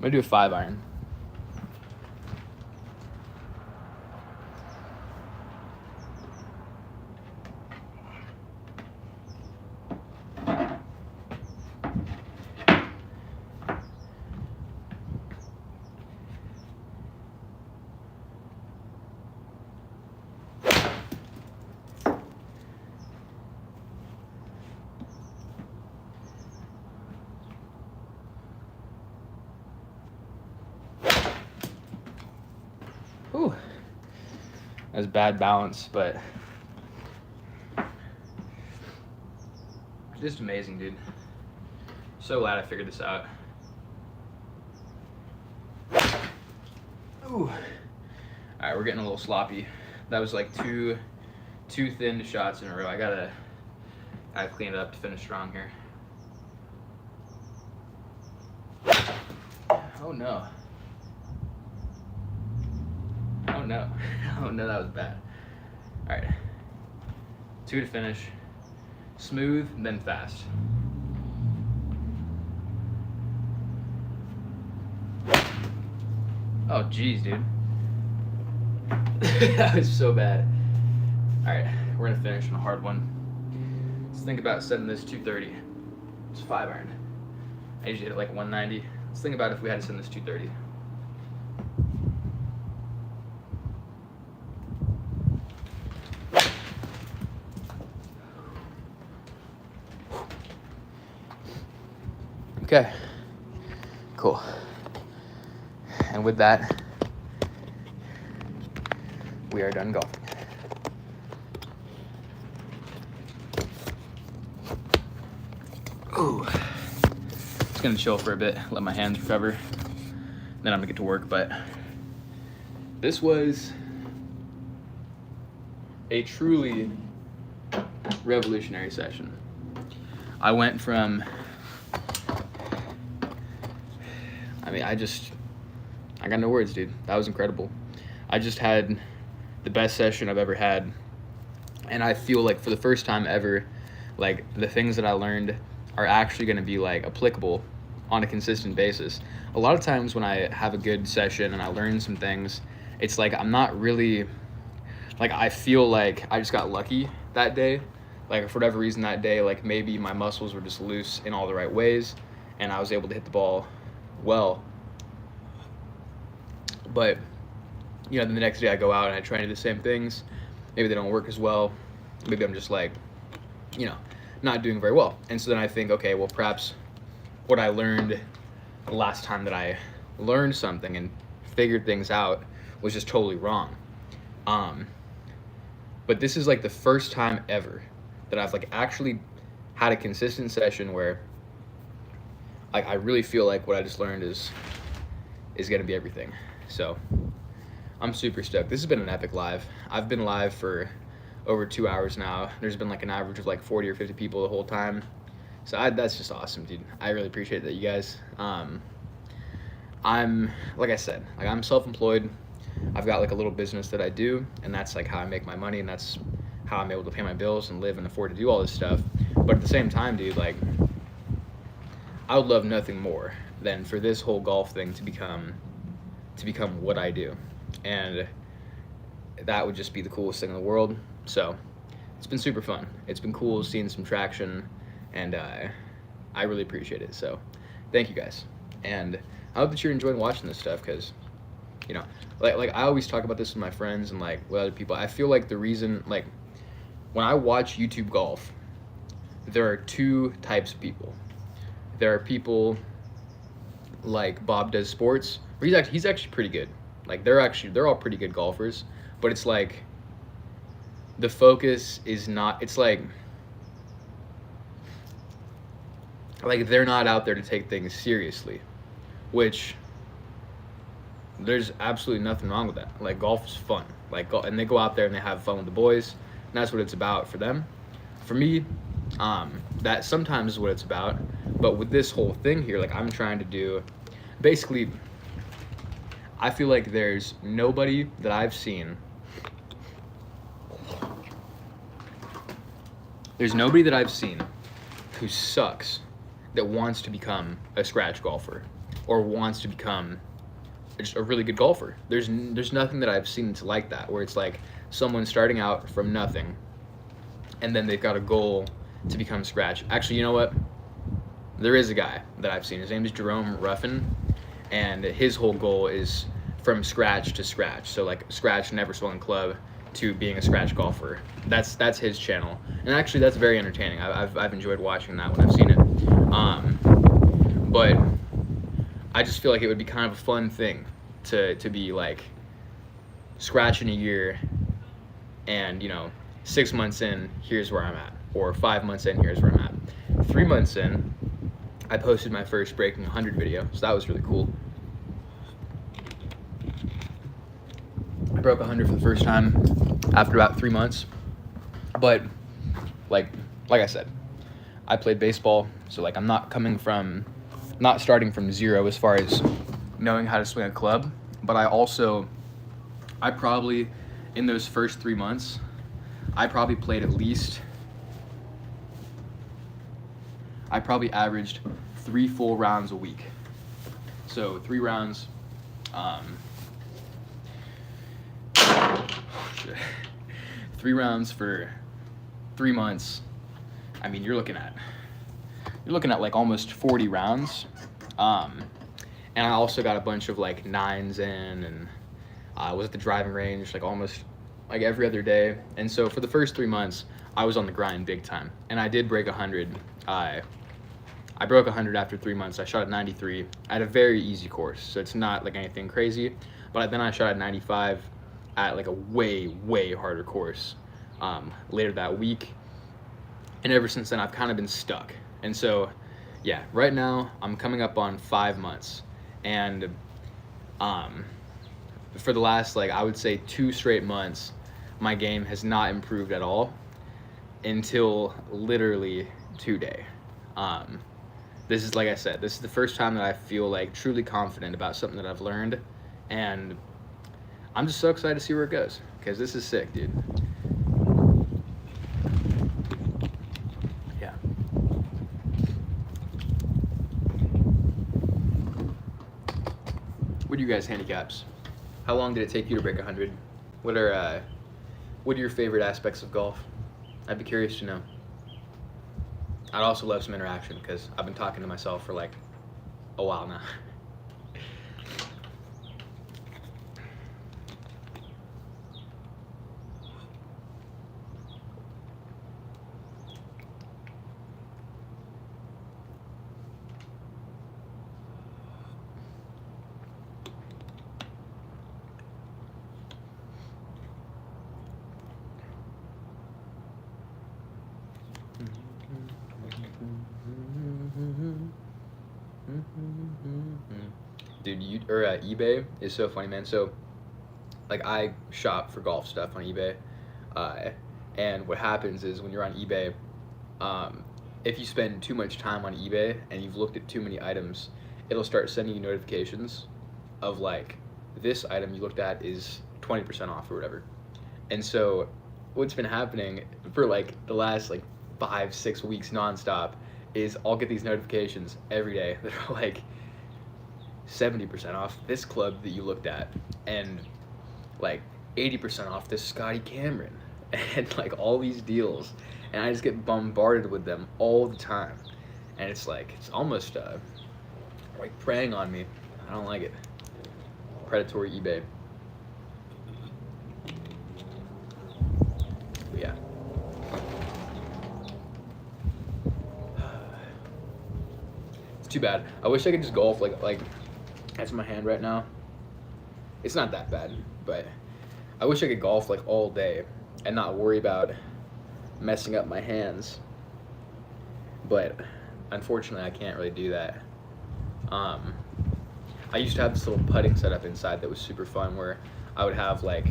I'm gonna do a 5-iron. Ooh, that's bad balance, but just amazing, dude. So glad I figured this out. Ooh. All right, we're getting a little sloppy. That was like two thin shots in a row. I gotta clean it up to finish strong here. Oh no. Oh no. Oh no, that was bad. All right. 2 to finish. Smooth, then fast. Oh geez, dude. That was so bad. All right, we're gonna finish on a hard one. Let's think about setting this 230. It's 5-iron. I usually hit it like 190. Let's think about if we had to send this 230. Okay, cool. And with that, we are done golfing. Ooh. Just gonna chill for a bit, let my hands recover, then I'm gonna get to work. But this was a truly revolutionary session. I went from, I got no words, dude. That was incredible. I just had the best session I've ever had. And I feel like for the first time ever, like the things that I learned are actually going to be like applicable on a consistent basis. A lot of times when I have a good session and I learn some things, it's like I'm not really, like I feel like I just got lucky that day. Like for whatever reason that day, like maybe my muscles were just loose in all the right ways and I was able to hit the ball well. But you know, then the next day I go out and I try to do the same things. Maybe they don't work as well. Maybe I'm just like, you know, not doing very well. And so then I think, okay, well, perhaps what I learned the last time that I learned something and figured things out was just totally wrong. But this is like the first time ever that I've like actually had a consistent session where like I really feel like what I just learned is gonna be everything. So I'm super stoked. This has been an epic live. I've been live for over 2 hours now. There's been like an average of like 40 or 50 people the whole time. So that's just awesome, dude. I really appreciate that, you guys. I'm, like I said, like I'm self-employed. I've got like a little business that I do, and that's like how I make my money, and that's how I'm able to pay my bills and live and afford to do all this stuff. But at the same time, dude, like, I would love nothing more than for this whole golf thing to become what I do, and that would just be the coolest thing in the world. So it's been super fun. It's been cool seeing some traction, and I really appreciate it. So thank you guys, and I hope that you're enjoying watching this stuff, because you know, like I always talk about this with my friends and like with other people. I feel like the reason, like, when I watch YouTube golf, there are two types of people. There are people like Bob Does Sports, where he's actually pretty good. Like, they're all pretty good golfers, but it's like the focus is not, it's like they're not out there to take things seriously, which there's absolutely nothing wrong with that. Like, golf is fun. Like, and they go out there and they have fun with the boys, and that's what it's about for them. For me, that sometimes is what it's about. But with this whole thing here, like, I'm trying to do, basically, I feel like there's nobody that I've seen. There's nobody that I've seen who sucks that wants to become a scratch golfer or wants to become just a really good golfer. There's nothing that I've seen that's like that, where it's like someone starting out from nothing and then they've got a goal to become scratch. Actually, you know what? There is a guy that I've seen. His name is Jerome Ruffin, and his whole goal is from scratch to scratch. So like scratch, never swung club, to being a scratch golfer. That's his channel, and actually that's very entertaining. I've enjoyed watching that when I've seen it. But I just feel like it would be kind of a fun thing to be like scratch in a year, and 6 months in, here's where I'm at, or 5 months in, here's where I'm at. 3 months in, I posted my first breaking 100 video, so that was really cool. I broke 100 for the first time after about 3 months, but like I said, I played baseball, so like I'm not starting from zero as far as knowing how to swing a club, but I probably, in those first 3 months, I probably averaged 3 full rounds a week. So 3 rounds, 3 rounds for 3 months. I mean, you're looking at like almost 40 rounds. And I also got a bunch of like 9s in, and I was at the driving range like almost like every other day. And so for the first 3 months, I was on the grind big time, and I did break 100. I broke 100 after 3 months. I shot at 93. I had a very easy course, so it's not like anything crazy. But then I shot at 95 at like a way harder course later that week. And ever since then, I've kind of been stuck. And so, yeah, right now I'm coming up on 5 months, and for the last, like, I would say 2 straight months, my game has not improved at all until literally today. This is, like I said, this is the first time that I feel like truly confident about something that I've learned, and I'm just so excited to see where it goes, because this is sick, dude. Yeah. What do you guys handicaps? How long did it take you to break 100? What are your favorite aspects of golf? I'd be curious to know. I'd also love some interaction, because I've been talking to myself for like a while now. Dude, eBay is so funny, man. So, like, I shop for golf stuff on eBay, and what happens is when you're on eBay, if you spend too much time on eBay and you've looked at too many items, it'll start sending you notifications of like, this item you looked at is 20% off or whatever. And so, what's been happening for like the last like 5-6 weeks nonstop is I'll get these notifications every day that are like 70% off this club that you looked at, and like 80% off this Scotty Cameron, and like all these deals, and I just get bombarded with them all the time, and it's like it's almost like preying on me. I don't like it. Predatory eBay. But yeah. It's too bad. I wish I could just golf like that's my hand right now. It's not that bad, but I wish I could golf like all day and not worry about messing up my hands. But unfortunately, I can't really do that. I used to have this little putting setup inside that was super fun, where I would have like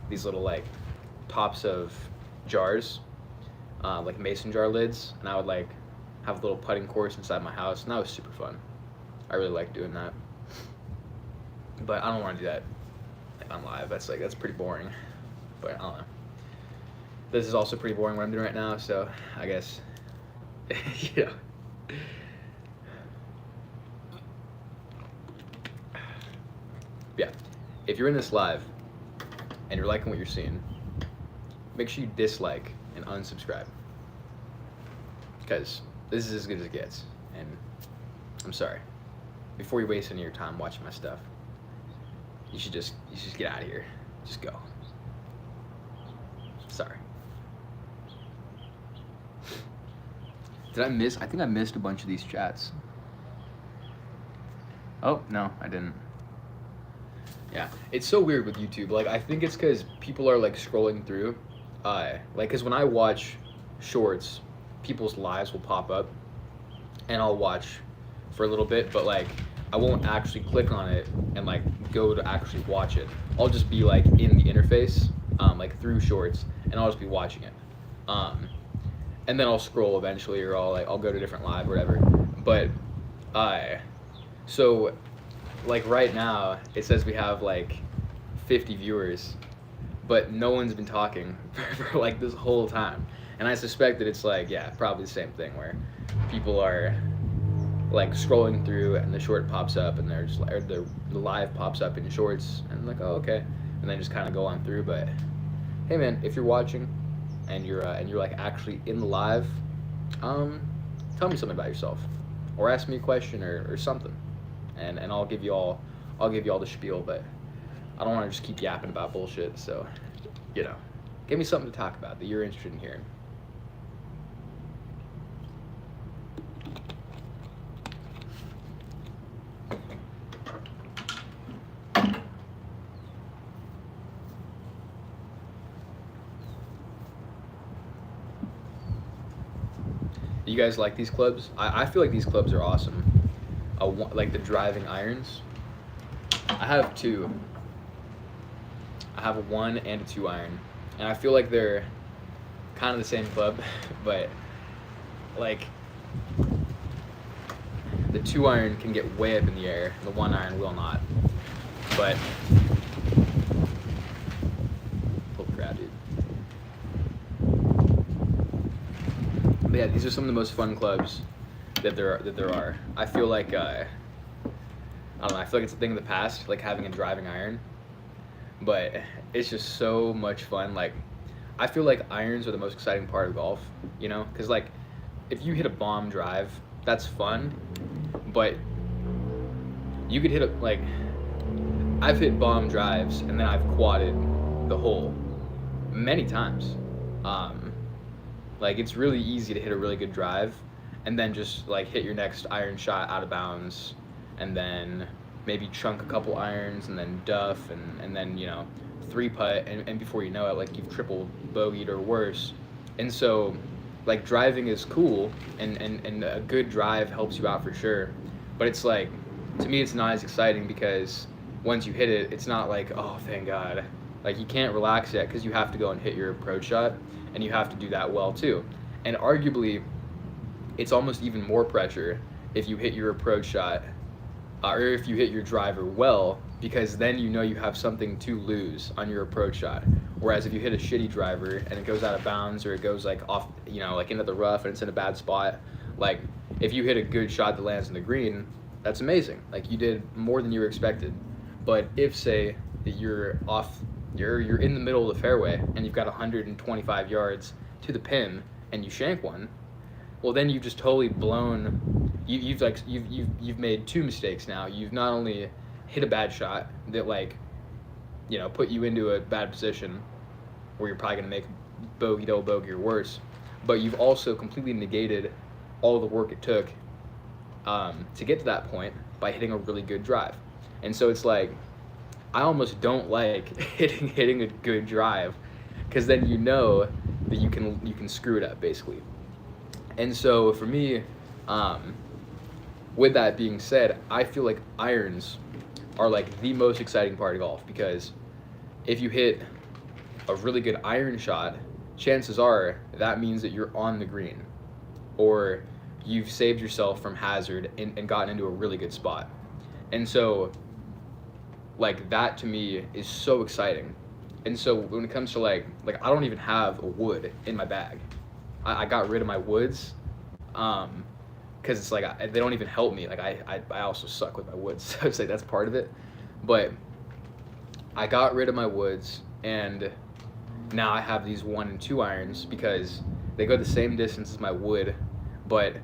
these little like tops of jars, like mason jar lids, and I would like have a little putting course inside my house, and that was super fun. I really like doing that, but I don't want to do that like on live. That's pretty boring. But I don't know. This is also pretty boring what I'm doing right now, so I guess you know. Yeah, if you're in this live and you're liking what you're seeing, make sure you dislike and unsubscribe, because this is as good as it gets, and I'm sorry. Before you waste any of your time watching my stuff, you should just get out of here. Just go. Sorry. Did I miss? I think I missed a bunch of these chats. Oh, no, I didn't. Yeah, it's so weird with YouTube. Like, I think it's because people are like scrolling through. Like, because when I watch shorts, people's lives will pop up, and I'll watch for a little bit, but like, I won't actually click on it and like go to actually watch it. I'll just be like in the interface, like through shorts, and I'll just be watching it. And then I'll scroll eventually, or I'll go to a different live or whatever. But, so, like right now, it says we have like 50 viewers, but no one's been talking for like this whole time. And I suspect that it's like, yeah, probably the same thing, where people are like scrolling through and the short pops up, and they're just like, or the live pops up in shorts, and like, oh, okay. And then just kind of go on through. But hey man, if you're watching and you're like actually in the live, tell me something about yourself, or ask me a question or something. And I'll give you all the spiel, but I don't want to just keep yapping about bullshit. So, you know, give me something to talk about that you're interested in hearing. You guys like these clubs? I feel like these clubs are awesome. Like the driving irons. I have two. I have a 1 and a 2 iron, and I feel like they're kind of the same club, but like the 2 iron can get way up in the air, the 1 iron will not. But holy crap, dude. But yeah, these are some of the most fun clubs that there are. I feel like I don't know, I feel like it's a thing of the past, like having a driving iron, but it's just so much fun. Like, I feel like irons are the most exciting part of golf, you know, because like if you hit a bomb drive, that's fun, but you could hit a, like, I've hit bomb drives and then I've quadded the hole many times. Like, it's really easy to hit a really good drive and then just like hit your next iron shot out of bounds, and then maybe chunk a couple irons, and then duff, and then, you know, 3-putt, and before you know it, like, you've triple bogeyed or worse. And so, like, driving is cool, and a good drive helps you out for sure, but it's like, to me, it's not as exciting, because once you hit it, it's not like, oh, thank God. Like, you can't relax yet, because you have to go and hit your approach shot, and you have to do that well too. And arguably, it's almost even more pressure if you hit your approach shot, or if you hit your driver well, because then you know you have something to lose on your approach shot. Whereas if you hit a shitty driver and it goes out of bounds or it goes like off, you know, like into the rough and it's in a bad spot, like if you hit a good shot that lands in the green, that's amazing. Like you did more than you were expected. But if say that you're in the middle of the fairway and you've got 125 yards to the pin and you shank one, well then you've just totally blown. You've made two mistakes now. You've not only hit a bad shot that like, you know, put you into a bad position where you're probably gonna make bogey, double bogey, or worse, but you've also completely negated all the work it took to get to that point by hitting a really good drive. And so it's like, I almost don't like hitting a good drive, because then you know that you can screw it up basically. And so for me, with that being said, I feel like irons are like the most exciting part of golf, because if you hit a really good iron shot, chances are that means that you're on the green, or you've saved yourself from hazard and gotten into a really good spot. And so like that to me is so exciting. And so when it comes to like I don't even have a wood in my bag. I got rid of my woods because it's like they don't even help me. Like I also suck with my woods, so I'd say that's part of it. But I got rid of my woods, and now I have these 1 and 2 irons because they go the same distance as my wood, but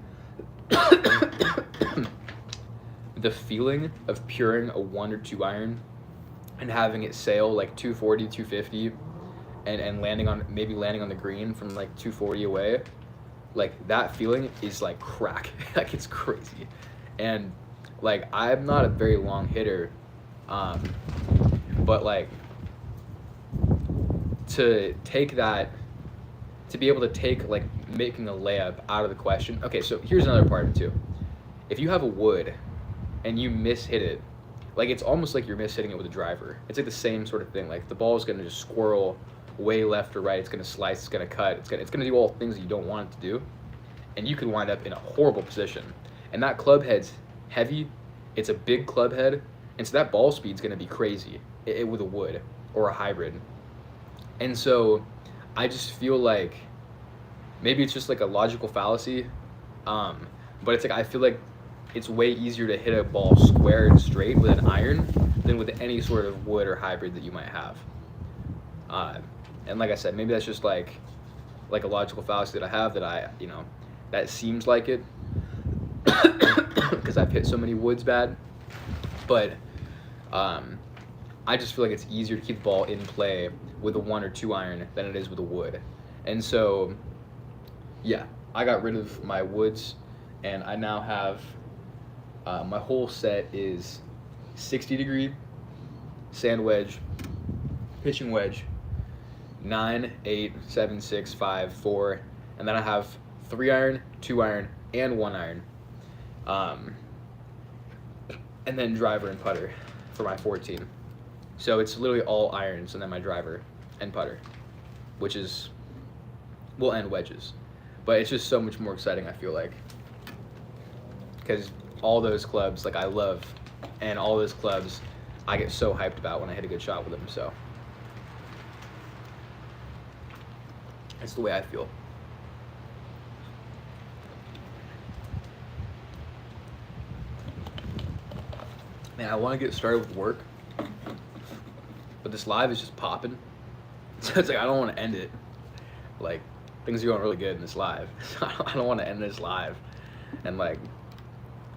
the feeling of puring a 1 or 2 iron and having it sail like 240, 250 and landing on the green from like 240 away, like that feeling is like crack. Like it's crazy. And like I'm not a very long hitter, but like to be able to take like making a layup out of the question. Okay, so here's another part of it too. If you have a wood and you mishit it, like it's almost like you're mishitting it with a driver. It's like the same sort of thing. Like the ball is gonna just squirrel way left or right. It's gonna slice. It's gonna cut. It's gonna do all the things that you don't want it to do, and you can wind up in a horrible position. And that club head's heavy. It's a big club head, and so that ball speed's gonna be crazy with a wood or a hybrid. And so I just feel like maybe it's just like a logical fallacy, but it's like I feel like it's way easier to hit a ball square and straight with an iron than with any sort of wood or hybrid that you might have. And like I said, maybe that's just like a logical fallacy that I have, that that seems like it because I've hit so many woods bad. But I just feel like it's easier to keep the ball in play with a 1 or 2 iron than it is with a wood. And so, yeah, I got rid of my woods, and I now have my whole set is 60-degree sand wedge, pitching wedge, 9, 8, 7, 6, 5, 4, and then I have 3 iron, 2 iron, and 1 iron, and then driver and putter for my 14. So it's literally all irons and then my driver and putter, which is, well, and wedges. But it's just so much more exciting, I feel like, because all those clubs, like I love, and all those clubs I get so hyped about when I hit a good shot with them. So that's the way I feel. Man, I want to get started with work, but this live is just popping. So it's like I don't want to end it. Like things are going really good in this live. So I don't want to end this live, and like,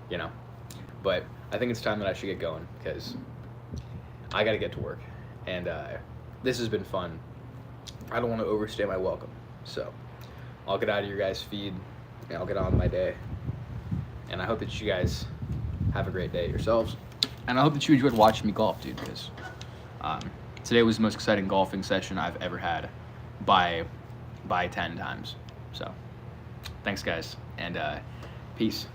you know. But I think it's time that I should get going, because I got to get to work, and this has been fun. I don't want to overstay my welcome, so I'll get out of your guys' feed and I'll get on with my day. And I hope that you guys have a great day yourselves. And I hope that you enjoyed watching me golf, dude, because today was the most exciting golfing session I've ever had by 10 times. So thanks, guys, and peace.